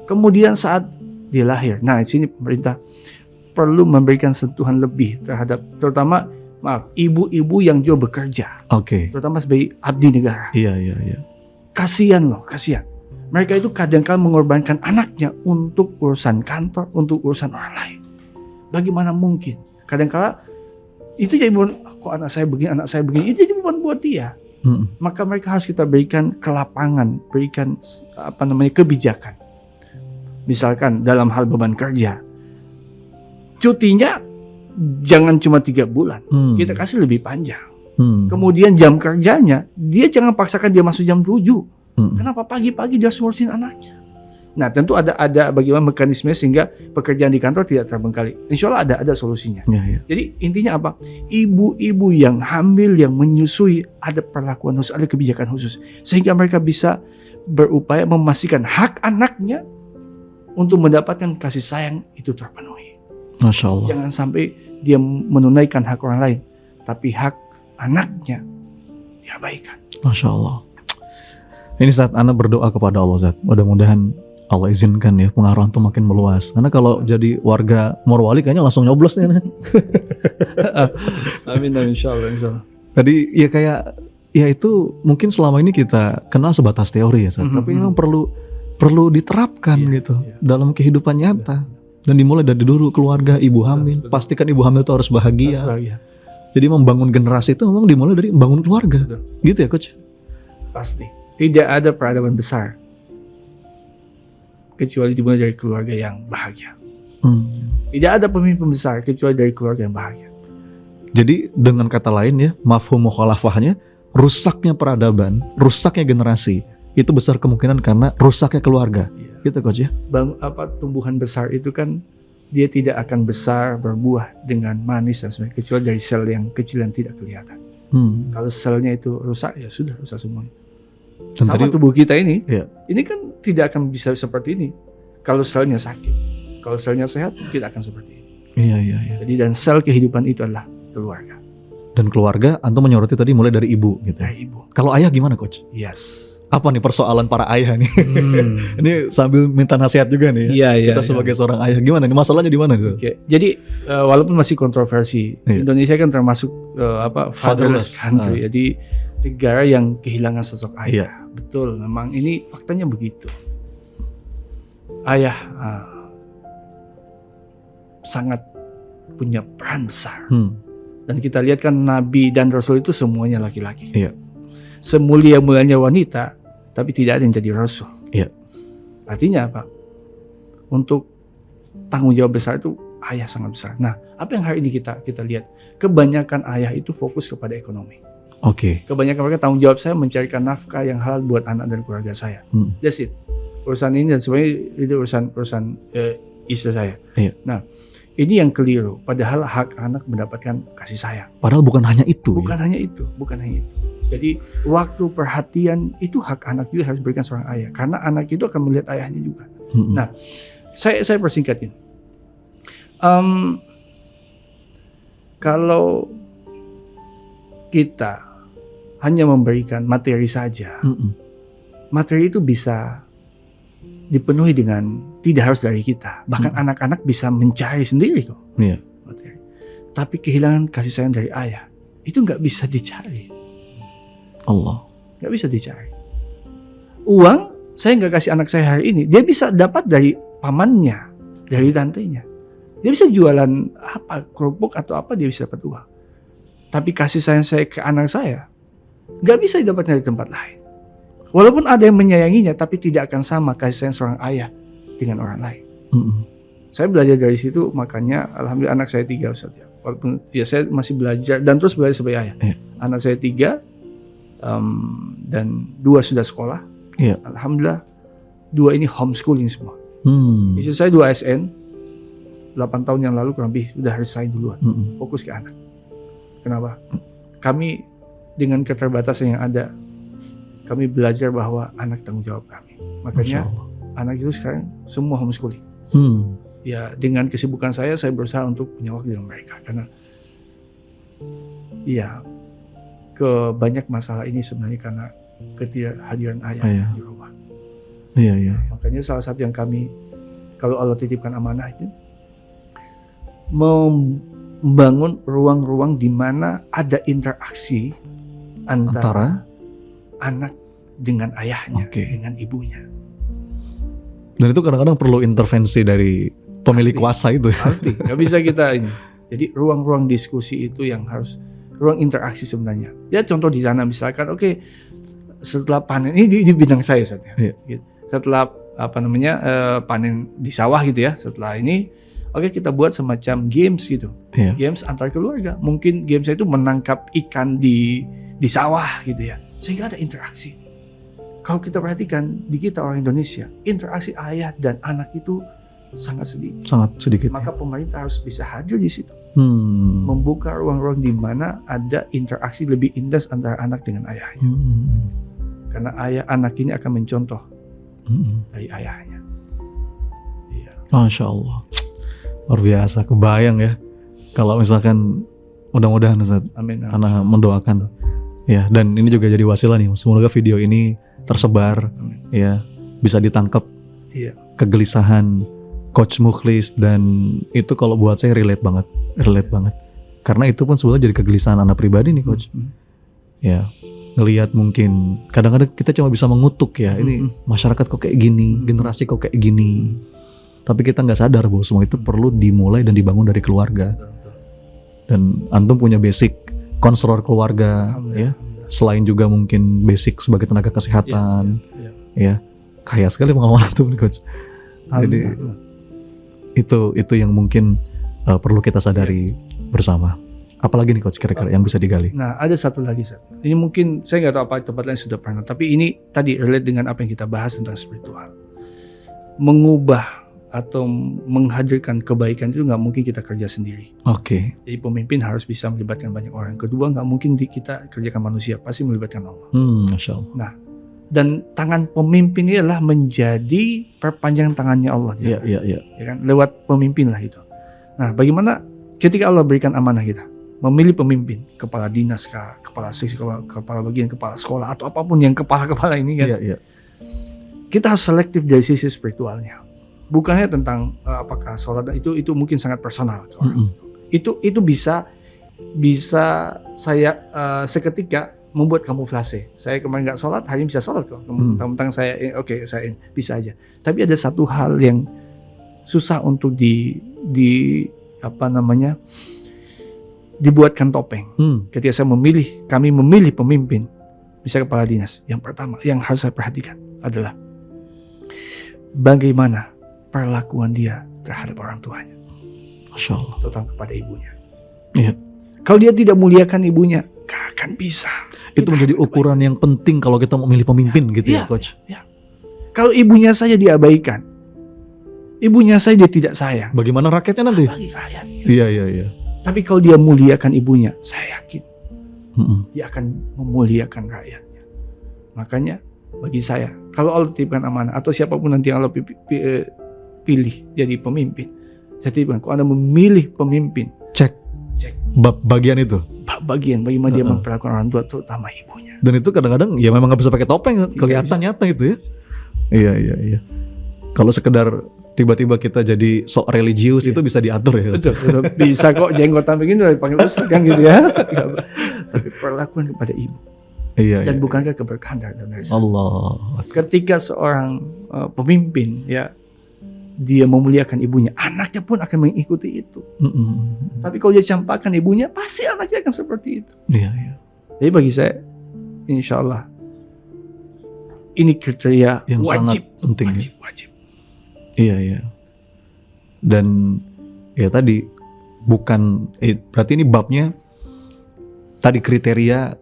Kemudian saat dia lahir, nah di sini pemerintah perlu memberikan sentuhan lebih terhadap, terutama ibu-ibu yang juga bekerja, terutama sebagai abdi negara. Kasihan loh, kasihan. Mereka itu kadang-kadang mengorbankan anaknya untuk urusan kantor, untuk urusan orang lain. Bagaimana mungkin? Kadang-kala itu jadi beban, kok anak saya begini, itu jadi beban buat dia. Maka mereka harus kita berikan kelapangan, berikan kebijakan. Misalkan dalam hal beban kerja, cutinya jangan cuma 3 bulan, kita kasih lebih panjang. Kemudian jam kerjanya, dia jangan paksakan dia masuk jam 7. Kenapa pagi-pagi dia harus ngurusin anaknya? Nah, tentu ada bagaimana mekanisme sehingga pekerjaan di kantor tidak terbengkalai. Insya Allah ada solusinya. Jadi intinya apa? Ibu-ibu yang hamil, yang menyusui, ada perlakuan khusus, ada kebijakan khusus, sehingga mereka bisa berupaya memastikan hak anaknya untuk mendapatkan kasih sayang itu terpenuhi. Masya Allah. Jangan sampai dia menunaikan hak orang lain, tapi hak anaknya diabaikan. Masya Allah. Ini saat Ana berdoa kepada Allah, Zat. Mudah-mudahan Allah izinkan ya pengaruhan itu makin meluas. Karena kalau jadi warga Morowali kayaknya langsung nyoblos nih. Amin, insyaallah. Tadi ya kayak ya itu mungkin selama ini kita kenal sebatas teori ya, Zat. Tapi memang perlu diterapkan gitu dalam kehidupan nyata. Dan dimulai dari dulu keluarga, ibu hamil. Pastikan ibu hamil itu harus bahagia. Jadi membangun generasi itu memang dimulai dari membangun keluarga. Gitu ya, Coach? Pasti. Tidak ada peradaban besar kecuali dimulai dari keluarga yang bahagia. Tidak ada pemimpin besar kecuali dari keluarga yang bahagia. Jadi dengan kata lain ya, mafhum mukhalafahnya, rusaknya peradaban, rusaknya generasi, itu besar kemungkinan karena rusaknya keluarga. Gitu Coach ya. Tumbuhan besar itu kan dia tidak akan besar berbuah dengan manis dan sebagainya kecuali dari sel yang kecil yang tidak kelihatan. Kalau selnya itu rusak, ya sudah rusak semuanya. Dan sama tubuh kita ini, ini kan tidak akan bisa seperti ini kalau selnya sakit. Kalau selnya sehat, kita akan seperti ini. Iya. Jadi dan sel kehidupan itu adalah keluarga. Dan keluarga, antum menyoroti tadi mulai dari ibu gitu. Dari ibu. Kalau ayah gimana Coach? Yes. Apa nih persoalan para ayah nih? Ini sambil minta nasihat juga nih. Kita sebagai seorang ayah, gimana nih masalahnya di mana gitu? Jadi walaupun masih kontroversi, Indonesia kan termasuk fatherless country. Jadi negara yang kehilangan sosok ayah. Betul, memang ini faktanya begitu. Ayah sangat punya peran besar. Dan kita lihat kan Nabi dan Rasul itu semuanya laki-laki. Semulia-mulianya wanita, tapi tidak ada yang jadi Rasul. Artinya apa? Untuk tanggung jawab besar itu ayah sangat besar. Nah, apa yang hari ini kita lihat? Kebanyakan ayah itu fokus kepada ekonomi. Kebanyakan mereka tanggung jawab saya mencarikan nafkah yang halal buat anak dan keluarga saya. That's it. Urusan ini dan sebenarnya itu urusan istri saya. Nah, ini yang keliru. Padahal hak anak mendapatkan kasih sayang. Padahal bukan hanya itu. Bukan hanya itu. Jadi waktu perhatian itu hak anak juga harus diberikan seorang ayah. Karena anak itu akan melihat ayahnya juga. Nah, saya persingkatin. Kalau kita hanya memberikan materi saja, materi itu bisa dipenuhi dengan tidak harus dari kita. Bahkan anak-anak bisa mencari sendiri kok. Materi. Tapi kehilangan kasih sayang dari ayah itu nggak bisa dicari. Nggak bisa dicari. Uang saya nggak kasih anak saya hari ini, dia bisa dapat dari pamannya, dari tantenya. Dia bisa jualan kerupuk atau apa, dia bisa dapat uang. Tapi kasih sayang saya ke anak saya nggak bisa didapatkan dari tempat lain. Walaupun ada yang menyayanginya, tapi tidak akan sama kasih sayang seorang ayah dengan orang lain. Saya belajar dari situ, makanya alhamdulillah anak saya 3 Ustaz ya. Walaupun saya masih belajar dan terus belajar sebagai ayah. Anak saya 3 dan 2 sudah sekolah. Alhamdulillah 2 ini homeschooling semua. Istri saya 2 ASN, 8 tahun yang lalu kurang lebih sudah resign duluan. Fokus ke anak. Kenapa? Kami dengan keterbatasan yang ada, kami belajar bahwa anak tanggung jawab kami. Makanya anak itu sekarang semua homeschooling. Ya dengan kesibukan saya berusaha untuk punya waktu dengan mereka. Karena banyak masalah ini sebenarnya karena ketidakhadiran ayah di rumah. Makanya salah satu yang kami, kalau Allah titipkan amanah itu, membangun ruang-ruang di mana ada interaksi antara anak dengan ayahnya, dengan ibunya. Dan itu kadang-kadang perlu intervensi dari pemilik kuasa itu. Pasti, nggak bisa kita ini. Jadi ruang-ruang diskusi itu yang harus, ruang interaksi sebenarnya. Ya contoh di sana misalkan, setelah panen ini di bidang saya saja. Gitu. Setelah panen di sawah gitu ya. Setelah ini, kita buat semacam games gitu. Games antar keluarga. Mungkin games itu menangkap ikan di sawah gitu ya. Sehingga ada interaksi. Kalau kita perhatikan di kita orang Indonesia, interaksi ayah dan anak itu sangat sedikit. Maka pemerintah harus bisa hadir di situ. Membuka ruang-ruang di mana ada interaksi lebih intens antara anak dengan ayahnya. Karena anak ini akan mencontoh dari ayahnya. Masya Allah. Luar biasa, kebayang ya. Kalau misalkan mudah-mudahan Ustaz, anak mendoakan. Ya, dan ini juga jadi wasilah nih. Semoga video ini tersebar, ya, bisa ditangkap kegelisahan Coach Mukhlis, dan itu kalau buat saya relate banget. Karena itu pun sebenarnya jadi kegelisahan anak pribadi nih Coach. Ya, ngelihat mungkin kadang-kadang kita cuma bisa mengutuk ya, ini masyarakat kok kayak gini, generasi kok kayak gini. Tapi kita nggak sadar bahwa semua itu perlu dimulai dan dibangun dari keluarga. Dan antum punya basic konselor keluarga, ya. Selain juga mungkin basic sebagai tenaga kesehatan, ya. Kaya sekali pengalaman antum nih Coach. Jadi itu yang mungkin perlu kita sadari bersama. Apalagi nih Coach kira-kira yang bisa digali? Nah, ada satu lagi, Seth. Ini mungkin saya nggak tahu apa tempat lain sudah pernah, tapi ini tadi relate dengan apa yang kita bahas tentang spiritual. Mengubah atau menghadirkan kebaikan itu nggak mungkin kita kerja sendiri. Oke. Jadi pemimpin harus bisa melibatkan banyak orang. Kedua, nggak mungkin kita kerjakan manusia, pasti melibatkan Allah. Masya Allah. Nah, dan tangan pemimpin ini adalah menjadi perpanjangan tangannya Allah. Iya. Ya kan? Lewat pemimpin lah itu. Nah, bagaimana ketika Allah berikan amanah kita, memilih pemimpin, kepala dinas, kepala seksi, kepala bagian, kepala sekolah, atau apapun yang kepala-kepala ini kan. Iya. Kita harus selektif dari sisi spiritualnya. Bukannya tentang apakah sholat itu mungkin sangat personal ke orang. Itu bisa saya seketika membuat kamuflase. Saya kemarin nggak sholat, hari ini bisa sholat kok. Tentang saya saya bisa aja. Tapi ada satu hal yang susah untuk dibuatkan topeng. Ketika kami memilih pemimpin, bisa kepala dinas. Yang pertama yang harus saya perhatikan adalah bagaimana perlakuan dia terhadap orang tuanya. Masya Allah. Terutama kepada ibunya. Iya. Kalau dia tidak muliakan ibunya, gak akan bisa. Itu menjadi ukuran yang penting kalau kita memilih pemimpin gitu ya Coach. Ya. Kalau ibunya saja diabaikan, ibunya saja tidak sayang, bagaimana rakyatnya nanti? Bagi rakyatnya. Iya. Tapi kalau dia muliakan ibunya, saya yakin dia akan memuliakan rakyatnya. Makanya bagi saya, kalau Allah titipkan amanah atau siapapun nanti yang Allah pilih jadi pemimpin, saya titipkan, kalau Anda memilih pemimpin, cek bagian itu. Bagian bagaimana dia memperlakukan orang tua, terutama ibunya. Dan itu kadang-kadang ya memang nggak bisa pakai topeng, kelihatan nyata itu ya. Iya. Kalau sekedar tiba-tiba kita jadi sok religius itu bisa diatur ya. Betul. Bisa kok jenggotan begini udah dipanggil ustaz kan gitu ya. Tapi perlakuan kepada ibu. Iya. Dan bukankah keberkahan dari Allah. Ketika seorang pemimpin ya dia memuliakan ibunya, anaknya pun akan mengikuti itu. Tapi kalau dia campakkan ibunya, pasti anaknya akan seperti itu. Iya. Jadi bagi saya, insya Allah ini kriteria yang wajib, sangat penting. Wajib. Iya. Dan ya tadi bukan berarti ini babnya tadi kriteria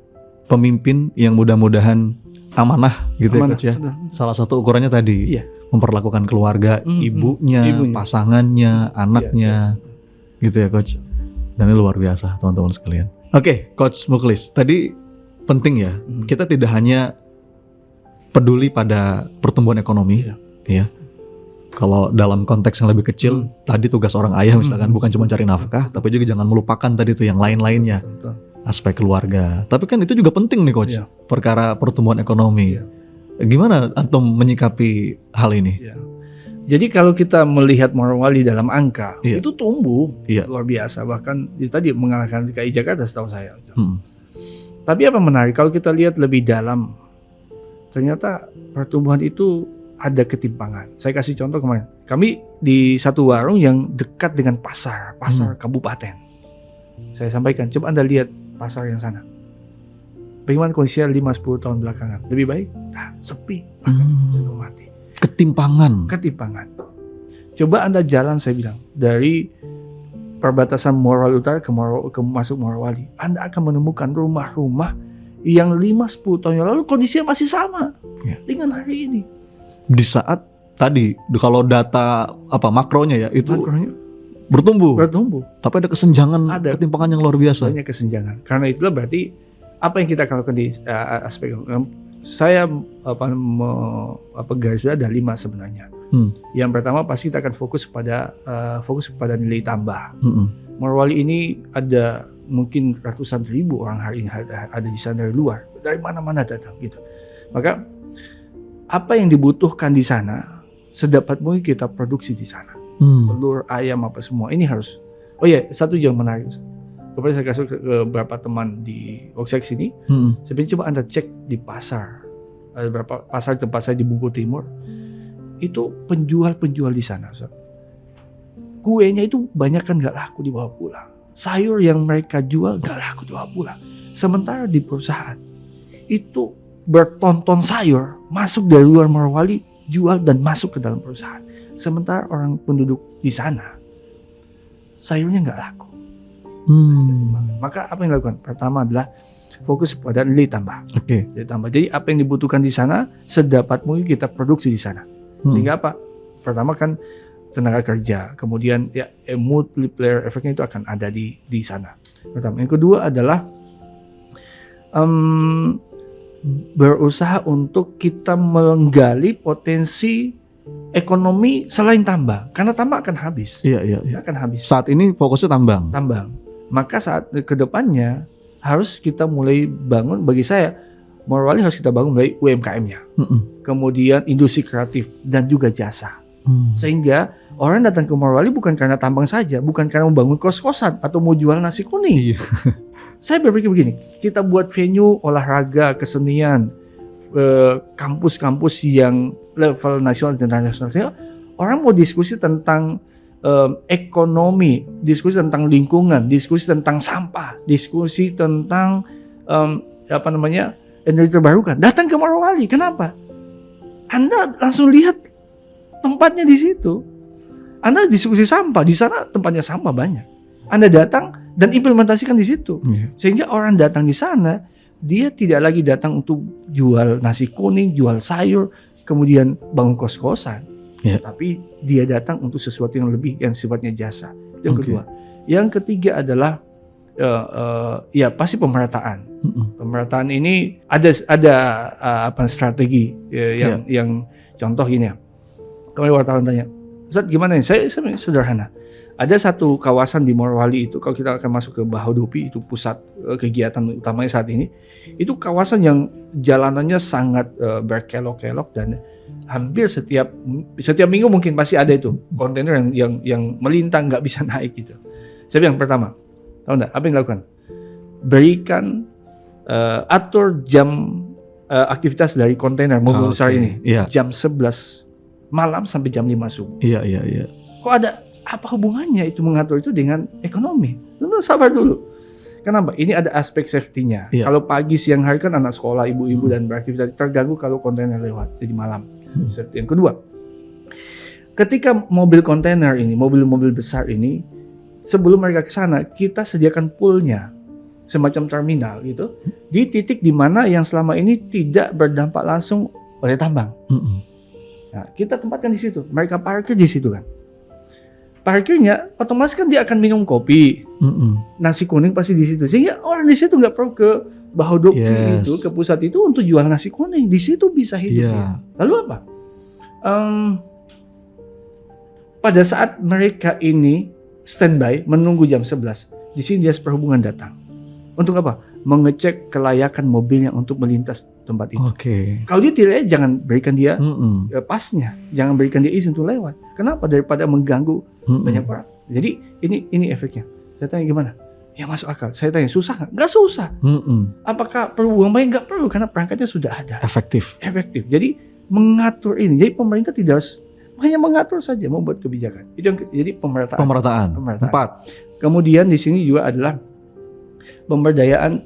pemimpin yang mudah-mudahan amanah gitu ya Coach ya. Salah satu ukurannya tadi memperlakukan keluarga, ibunya, pasangannya, anaknya, gitu ya Coach. Dan ini luar biasa teman-teman sekalian. Oke, Coach Mukhlis, tadi penting ya, kita tidak hanya peduli pada pertumbuhan ekonomi, ya. Kalau dalam konteks yang lebih kecil, tadi tugas orang ayah misalkan bukan cuma cari nafkah, tapi juga jangan melupakan tadi tuh yang lain-lainnya, aspek keluarga. Tapi kan itu juga penting nih Coach, perkara pertumbuhan ekonomi. Gimana antum menyikapi hal ini? Jadi kalau kita melihat Morowali dalam angka, itu tumbuh luar biasa, bahkan itu tadi mengalahkan DKI Jakarta setahu saya. Tapi apa menarik kalau kita lihat lebih dalam, ternyata pertumbuhan itu ada ketimpangan. Saya kasih contoh kemarin. Kami di satu warung yang dekat dengan pasar kabupaten. Saya sampaikan, coba Anda lihat pasar yang sana. Bagaimana kondisinya 5-10 tahun belakangan? Lebih baik? Nah, sepi. Bahkan cenderung mati. Ketimpangan. Coba Anda jalan, saya bilang, dari perbatasan Morowali Utara ke masuk Morowali. Anda akan menemukan rumah-rumah yang 5-10 tahun yang lalu kondisinya masih sama dengan hari ini. Di saat tadi, kalau data makronya ya, itu bertumbuh. Tapi ada kesenjangan, ketimpangan yang luar biasa. Banyak kesenjangan. Karena itulah berarti apa yang kita lakukan di aspek saya garis ada 5 sebenarnya. Yang pertama pasti kita akan fokus pada nilai tambah. Morowali ini ada mungkin ratusan ribu orang hari ini ada di sana dari luar, dari mana-mana datang gitu. Maka apa yang dibutuhkan di sana sedapat mungkin kita produksi di sana. Telur, ayam apa semua ini harus. Oh ya, satu yang menarik. Kepada saya kasih ke beberapa teman di workshop sini, sebenarnya coba Anda cek di pasar. Ada beberapa pasar tempat saya di Bungkul Timur, itu penjual di sana. Kuenya itu banyak kan gak laku dibawa pulang. Sayur yang mereka jual gak laku dibawa pulang. Sementara di perusahaan, itu bertonton sayur masuk dari luar Morowali, jual dan masuk ke dalam perusahaan. Sementara orang penduduk di sana, sayurnya gak laku. Maka apa yang dilakukan? Pertama adalah fokus pada nilai tambah. Nilai tambah. Jadi apa yang dibutuhkan di sana sedapat mungkin kita produksi di sana. Sehingga apa? Pertama kan tenaga kerja, kemudian ya multiplier efeknya itu akan ada di sana. Pertama. Yang kedua adalah berusaha untuk kita menggali potensi ekonomi selain tambang, karena tambang akan habis. Akan habis. Saat ini fokusnya tambang. Maka saat kedepannya harus kita mulai bangun. Bagi saya, Morowali harus kita bangun mulai UMKM-nya, kemudian industri kreatif dan juga jasa. Sehingga orang datang ke Morowali bukan karena tambang saja, bukan karena membangun kos-kosan atau mau jual nasi kuning. Saya berpikir begini, kita buat venue olahraga, kesenian, kampus-kampus yang level nasional dan internasional. Sehingga orang mau diskusi tentang ekonomi, diskusi tentang lingkungan, diskusi tentang sampah, diskusi tentang energi terbarukan. Datang ke Morowali, kenapa? Anda langsung lihat tempatnya di situ. Anda diskusi sampah, di sana tempatnya sampah banyak. Anda datang dan implementasikan di situ. Sehingga orang datang di sana, dia tidak lagi datang untuk jual nasi kuning, jual sayur, kemudian bangun kos-kosan. Tapi dia datang untuk sesuatu yang lebih, yang sifatnya jasa. Itu yang kedua. Yang ketiga adalah pasti pemerataan. Pemerataan ini ada strategi yang contoh gini ya. Kalau wartawan tanya, Ustaz gimana nih? Saya sederhana. Ada satu kawasan di Morowali itu, kalau kita akan masuk ke Bahodopi, itu pusat kegiatan utamanya saat ini. Itu kawasan yang jalanannya sangat berkelok-kelok dan hampir setiap minggu mungkin pasti ada itu kontainer yang melintang nggak bisa naik gitu. Saya bilang pertama, tahu nggak apa yang dilakukan? Berikan atur jam aktivitas dari kontainer mobil besar ini jam 11 malam sampai jam 5 subuh. Kok ada apa hubungannya itu mengatur itu dengan ekonomi? Sabar dulu. Kenapa? Ini ada aspek safety-nya. Kalau pagi, siang hari kan anak sekolah, ibu-ibu dan beraktivitas terganggu kalau kontainer lewat. Jadi malam. Yang kedua, ketika mobil kontainer ini, mobil-mobil besar ini, sebelum mereka ke sana, kita sediakan poolnya, semacam terminal gitu, di titik di mana yang selama ini tidak berdampak langsung oleh tambang. Nah, kita tempatkan di situ. Mereka parkir di situ kan. Parkirnya otomatis kan dia akan minum kopi, nasi kuning pasti di situ. Sehingga orang di situ nggak perlu ke Bahodopi itu, ke pusat itu untuk jual nasi kuning. Di situ bisa hidup. Lalu apa? Pada saat mereka ini standby menunggu jam 11, di sini dinas perhubungan datang. Untuk apa? Mengecek kelayakan mobilnya untuk melintas tempat itu. Kalau dia tidak, jangan berikan dia pasnya, jangan berikan dia izin untuk lewat. Kenapa? Daripada mengganggu banyak orang. Jadi ini efeknya. Saya tanya gimana? Ya masuk akal. Saya tanya susah nggak? Nggak susah. Apakah perlu uang banyak? Nggak perlu, karena perangkatnya sudah ada. Efektif. Jadi mengatur ini. Jadi pemerintah tidak harus hanya mengatur saja, membuat kebijakan. Itu yang jadi pemerataan. 4. Kemudian di sini juga adalah pemberdayaan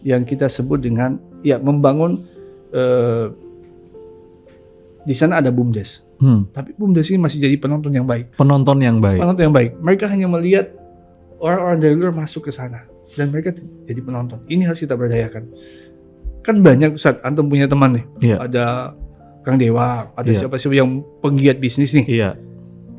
yang kita sebut dengan membangun di sana ada BUMDes. Tapi BUMDes ini masih jadi penonton yang baik. Mereka hanya melihat orang-orang dari luar masuk ke sana dan mereka jadi penonton. Ini harus kita berdayakan. Kan banyak, Ustaz, antum punya teman nih. Ada Kang Dewa, ada siapa-siapa yang penggiat bisnis nih.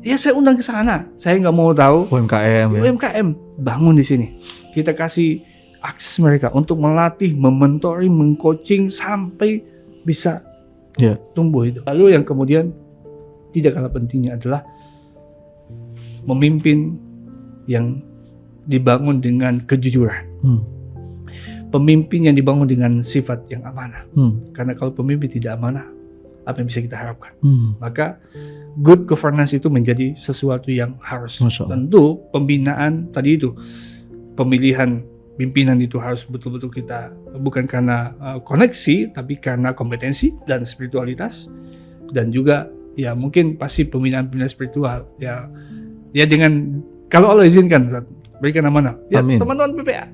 Ya saya undang ke sana. Saya nggak mau tahu UMKM bangun di sini. Kita kasih akses mereka untuk melatih, mementori, mengcoaching sampai bisa tumbuh itu. Lalu yang kemudian tidak kalah pentingnya adalah memimpin yang dibangun dengan kejujuran. Pemimpin yang dibangun dengan sifat yang amanah. Karena kalau pemimpin tidak amanah, apa yang bisa kita harapkan? Maka good governance itu menjadi sesuatu yang harus. Tentu pembinaan tadi itu, pemilihan pimpinan itu harus betul-betul kita, bukan karena koneksi, tapi karena kompetensi dan spiritualitas. Dan juga ya mungkin pasti pembinaan spiritual ya dengan, kalau Allah izinkan, berikan amanah ya. Amin. Teman-teman PPA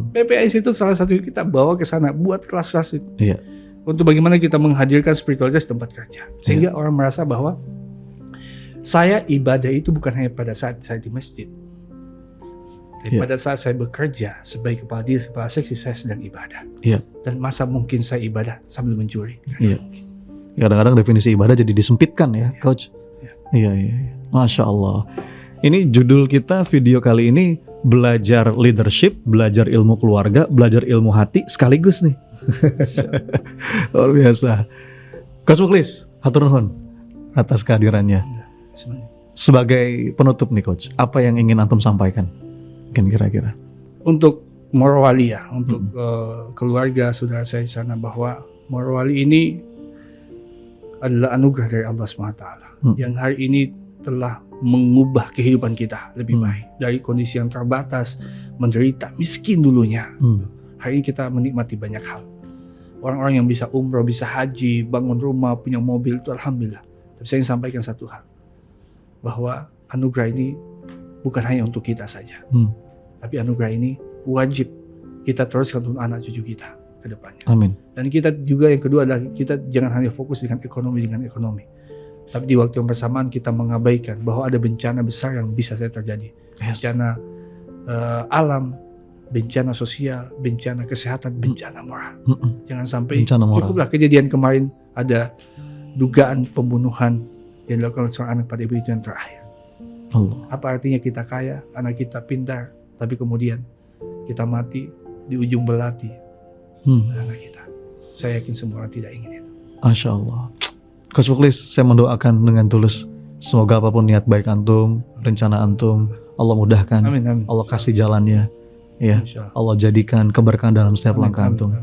PPA itu salah satu kita bawa ke sana, buat kelas-kelas itu untuk bagaimana kita menghadirkan spiritualitas di tempat kerja, sehingga orang merasa bahwa saya ibadah itu bukan hanya pada saat saya di masjid, Jadi pada saat saya bekerja sebagai kepala diri, kepala seksi, saya sedang ibadah. Dan masa mungkin saya ibadah sambil mencuri? Kadang-kadang definisi ibadah jadi disempitkan ya, Coach. Iya. Masya Allah. Ini judul kita video kali ini, belajar leadership, belajar ilmu keluarga, belajar ilmu hati sekaligus nih. Luar biasa. Coach Mukhlis, hatur nuhun atas kehadirannya. Sebagai penutup nih Coach, apa yang ingin antum sampaikan? Mungkin kira-kira. Untuk Morowali ya, untuk keluarga saudara saya di sana, bahwa Morowali ini adalah anugerah dari Allah SWT yang hari ini telah mengubah kehidupan kita lebih baik. Dari kondisi yang terbatas, menderita, miskin dulunya. Hari ini kita menikmati banyak hal. Orang-orang yang bisa umroh, bisa haji, bangun rumah, punya mobil, itu alhamdulillah. Tapi saya ingin sampaikan satu hal, bahwa anugerah ini bukan hanya untuk kita saja. Tapi anugerah ini wajib kita teruskan untuk anak cucu kita ke depannya. Amin. Dan kita juga yang kedua adalah kita jangan hanya fokus dengan ekonomi. Tapi di waktu yang bersamaan kita mengabaikan bahwa ada bencana besar yang bisa saja terjadi. Bencana alam, bencana sosial, bencana kesehatan, bencana moral. Jangan sampai cukuplah kejadian kemarin ada dugaan pembunuhan yang dilakukan seorang anak pada ibu itu yang terakhir. Apa artinya kita kaya, anak kita pintar, tapi kemudian kita mati di ujung belati anak kita. Saya yakin semua orang tidak ingin itu. Masya Allah. Coach Mukhlis, saya mendoakan dengan tulus, semoga apapun niat baik antum, rencana antum, Allah mudahkan. Amin. Allah kasih jalannya, ya. Allah jadikan keberkahan dalam setiap langkah antum.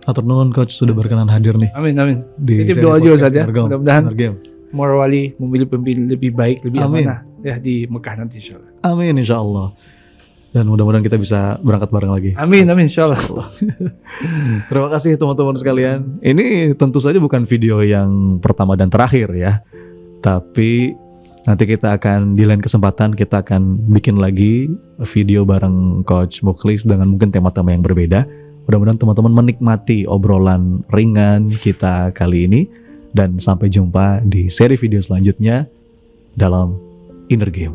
Hatur nuhun Coach sudah berkenan hadir nih. Amin. Titip doa juga saja. Mudah-mudahan Morowali memilih pemimpin lebih baik, lebih amanah ya di Mekah nanti insyaallah. Amin insyaallah. Dan mudah-mudahan kita bisa berangkat bareng lagi. Amin insyaallah. Terima kasih teman-teman sekalian. Ini tentu saja bukan video yang pertama dan terakhir ya. Tapi nanti kita akan di lain kesempatan kita akan bikin lagi video bareng Coach Mukhlis dengan mungkin tema-tema yang berbeda. Mudah-mudahan teman-teman menikmati obrolan ringan kita kali ini. Dan sampai jumpa di seri video selanjutnya dalam Inner Game.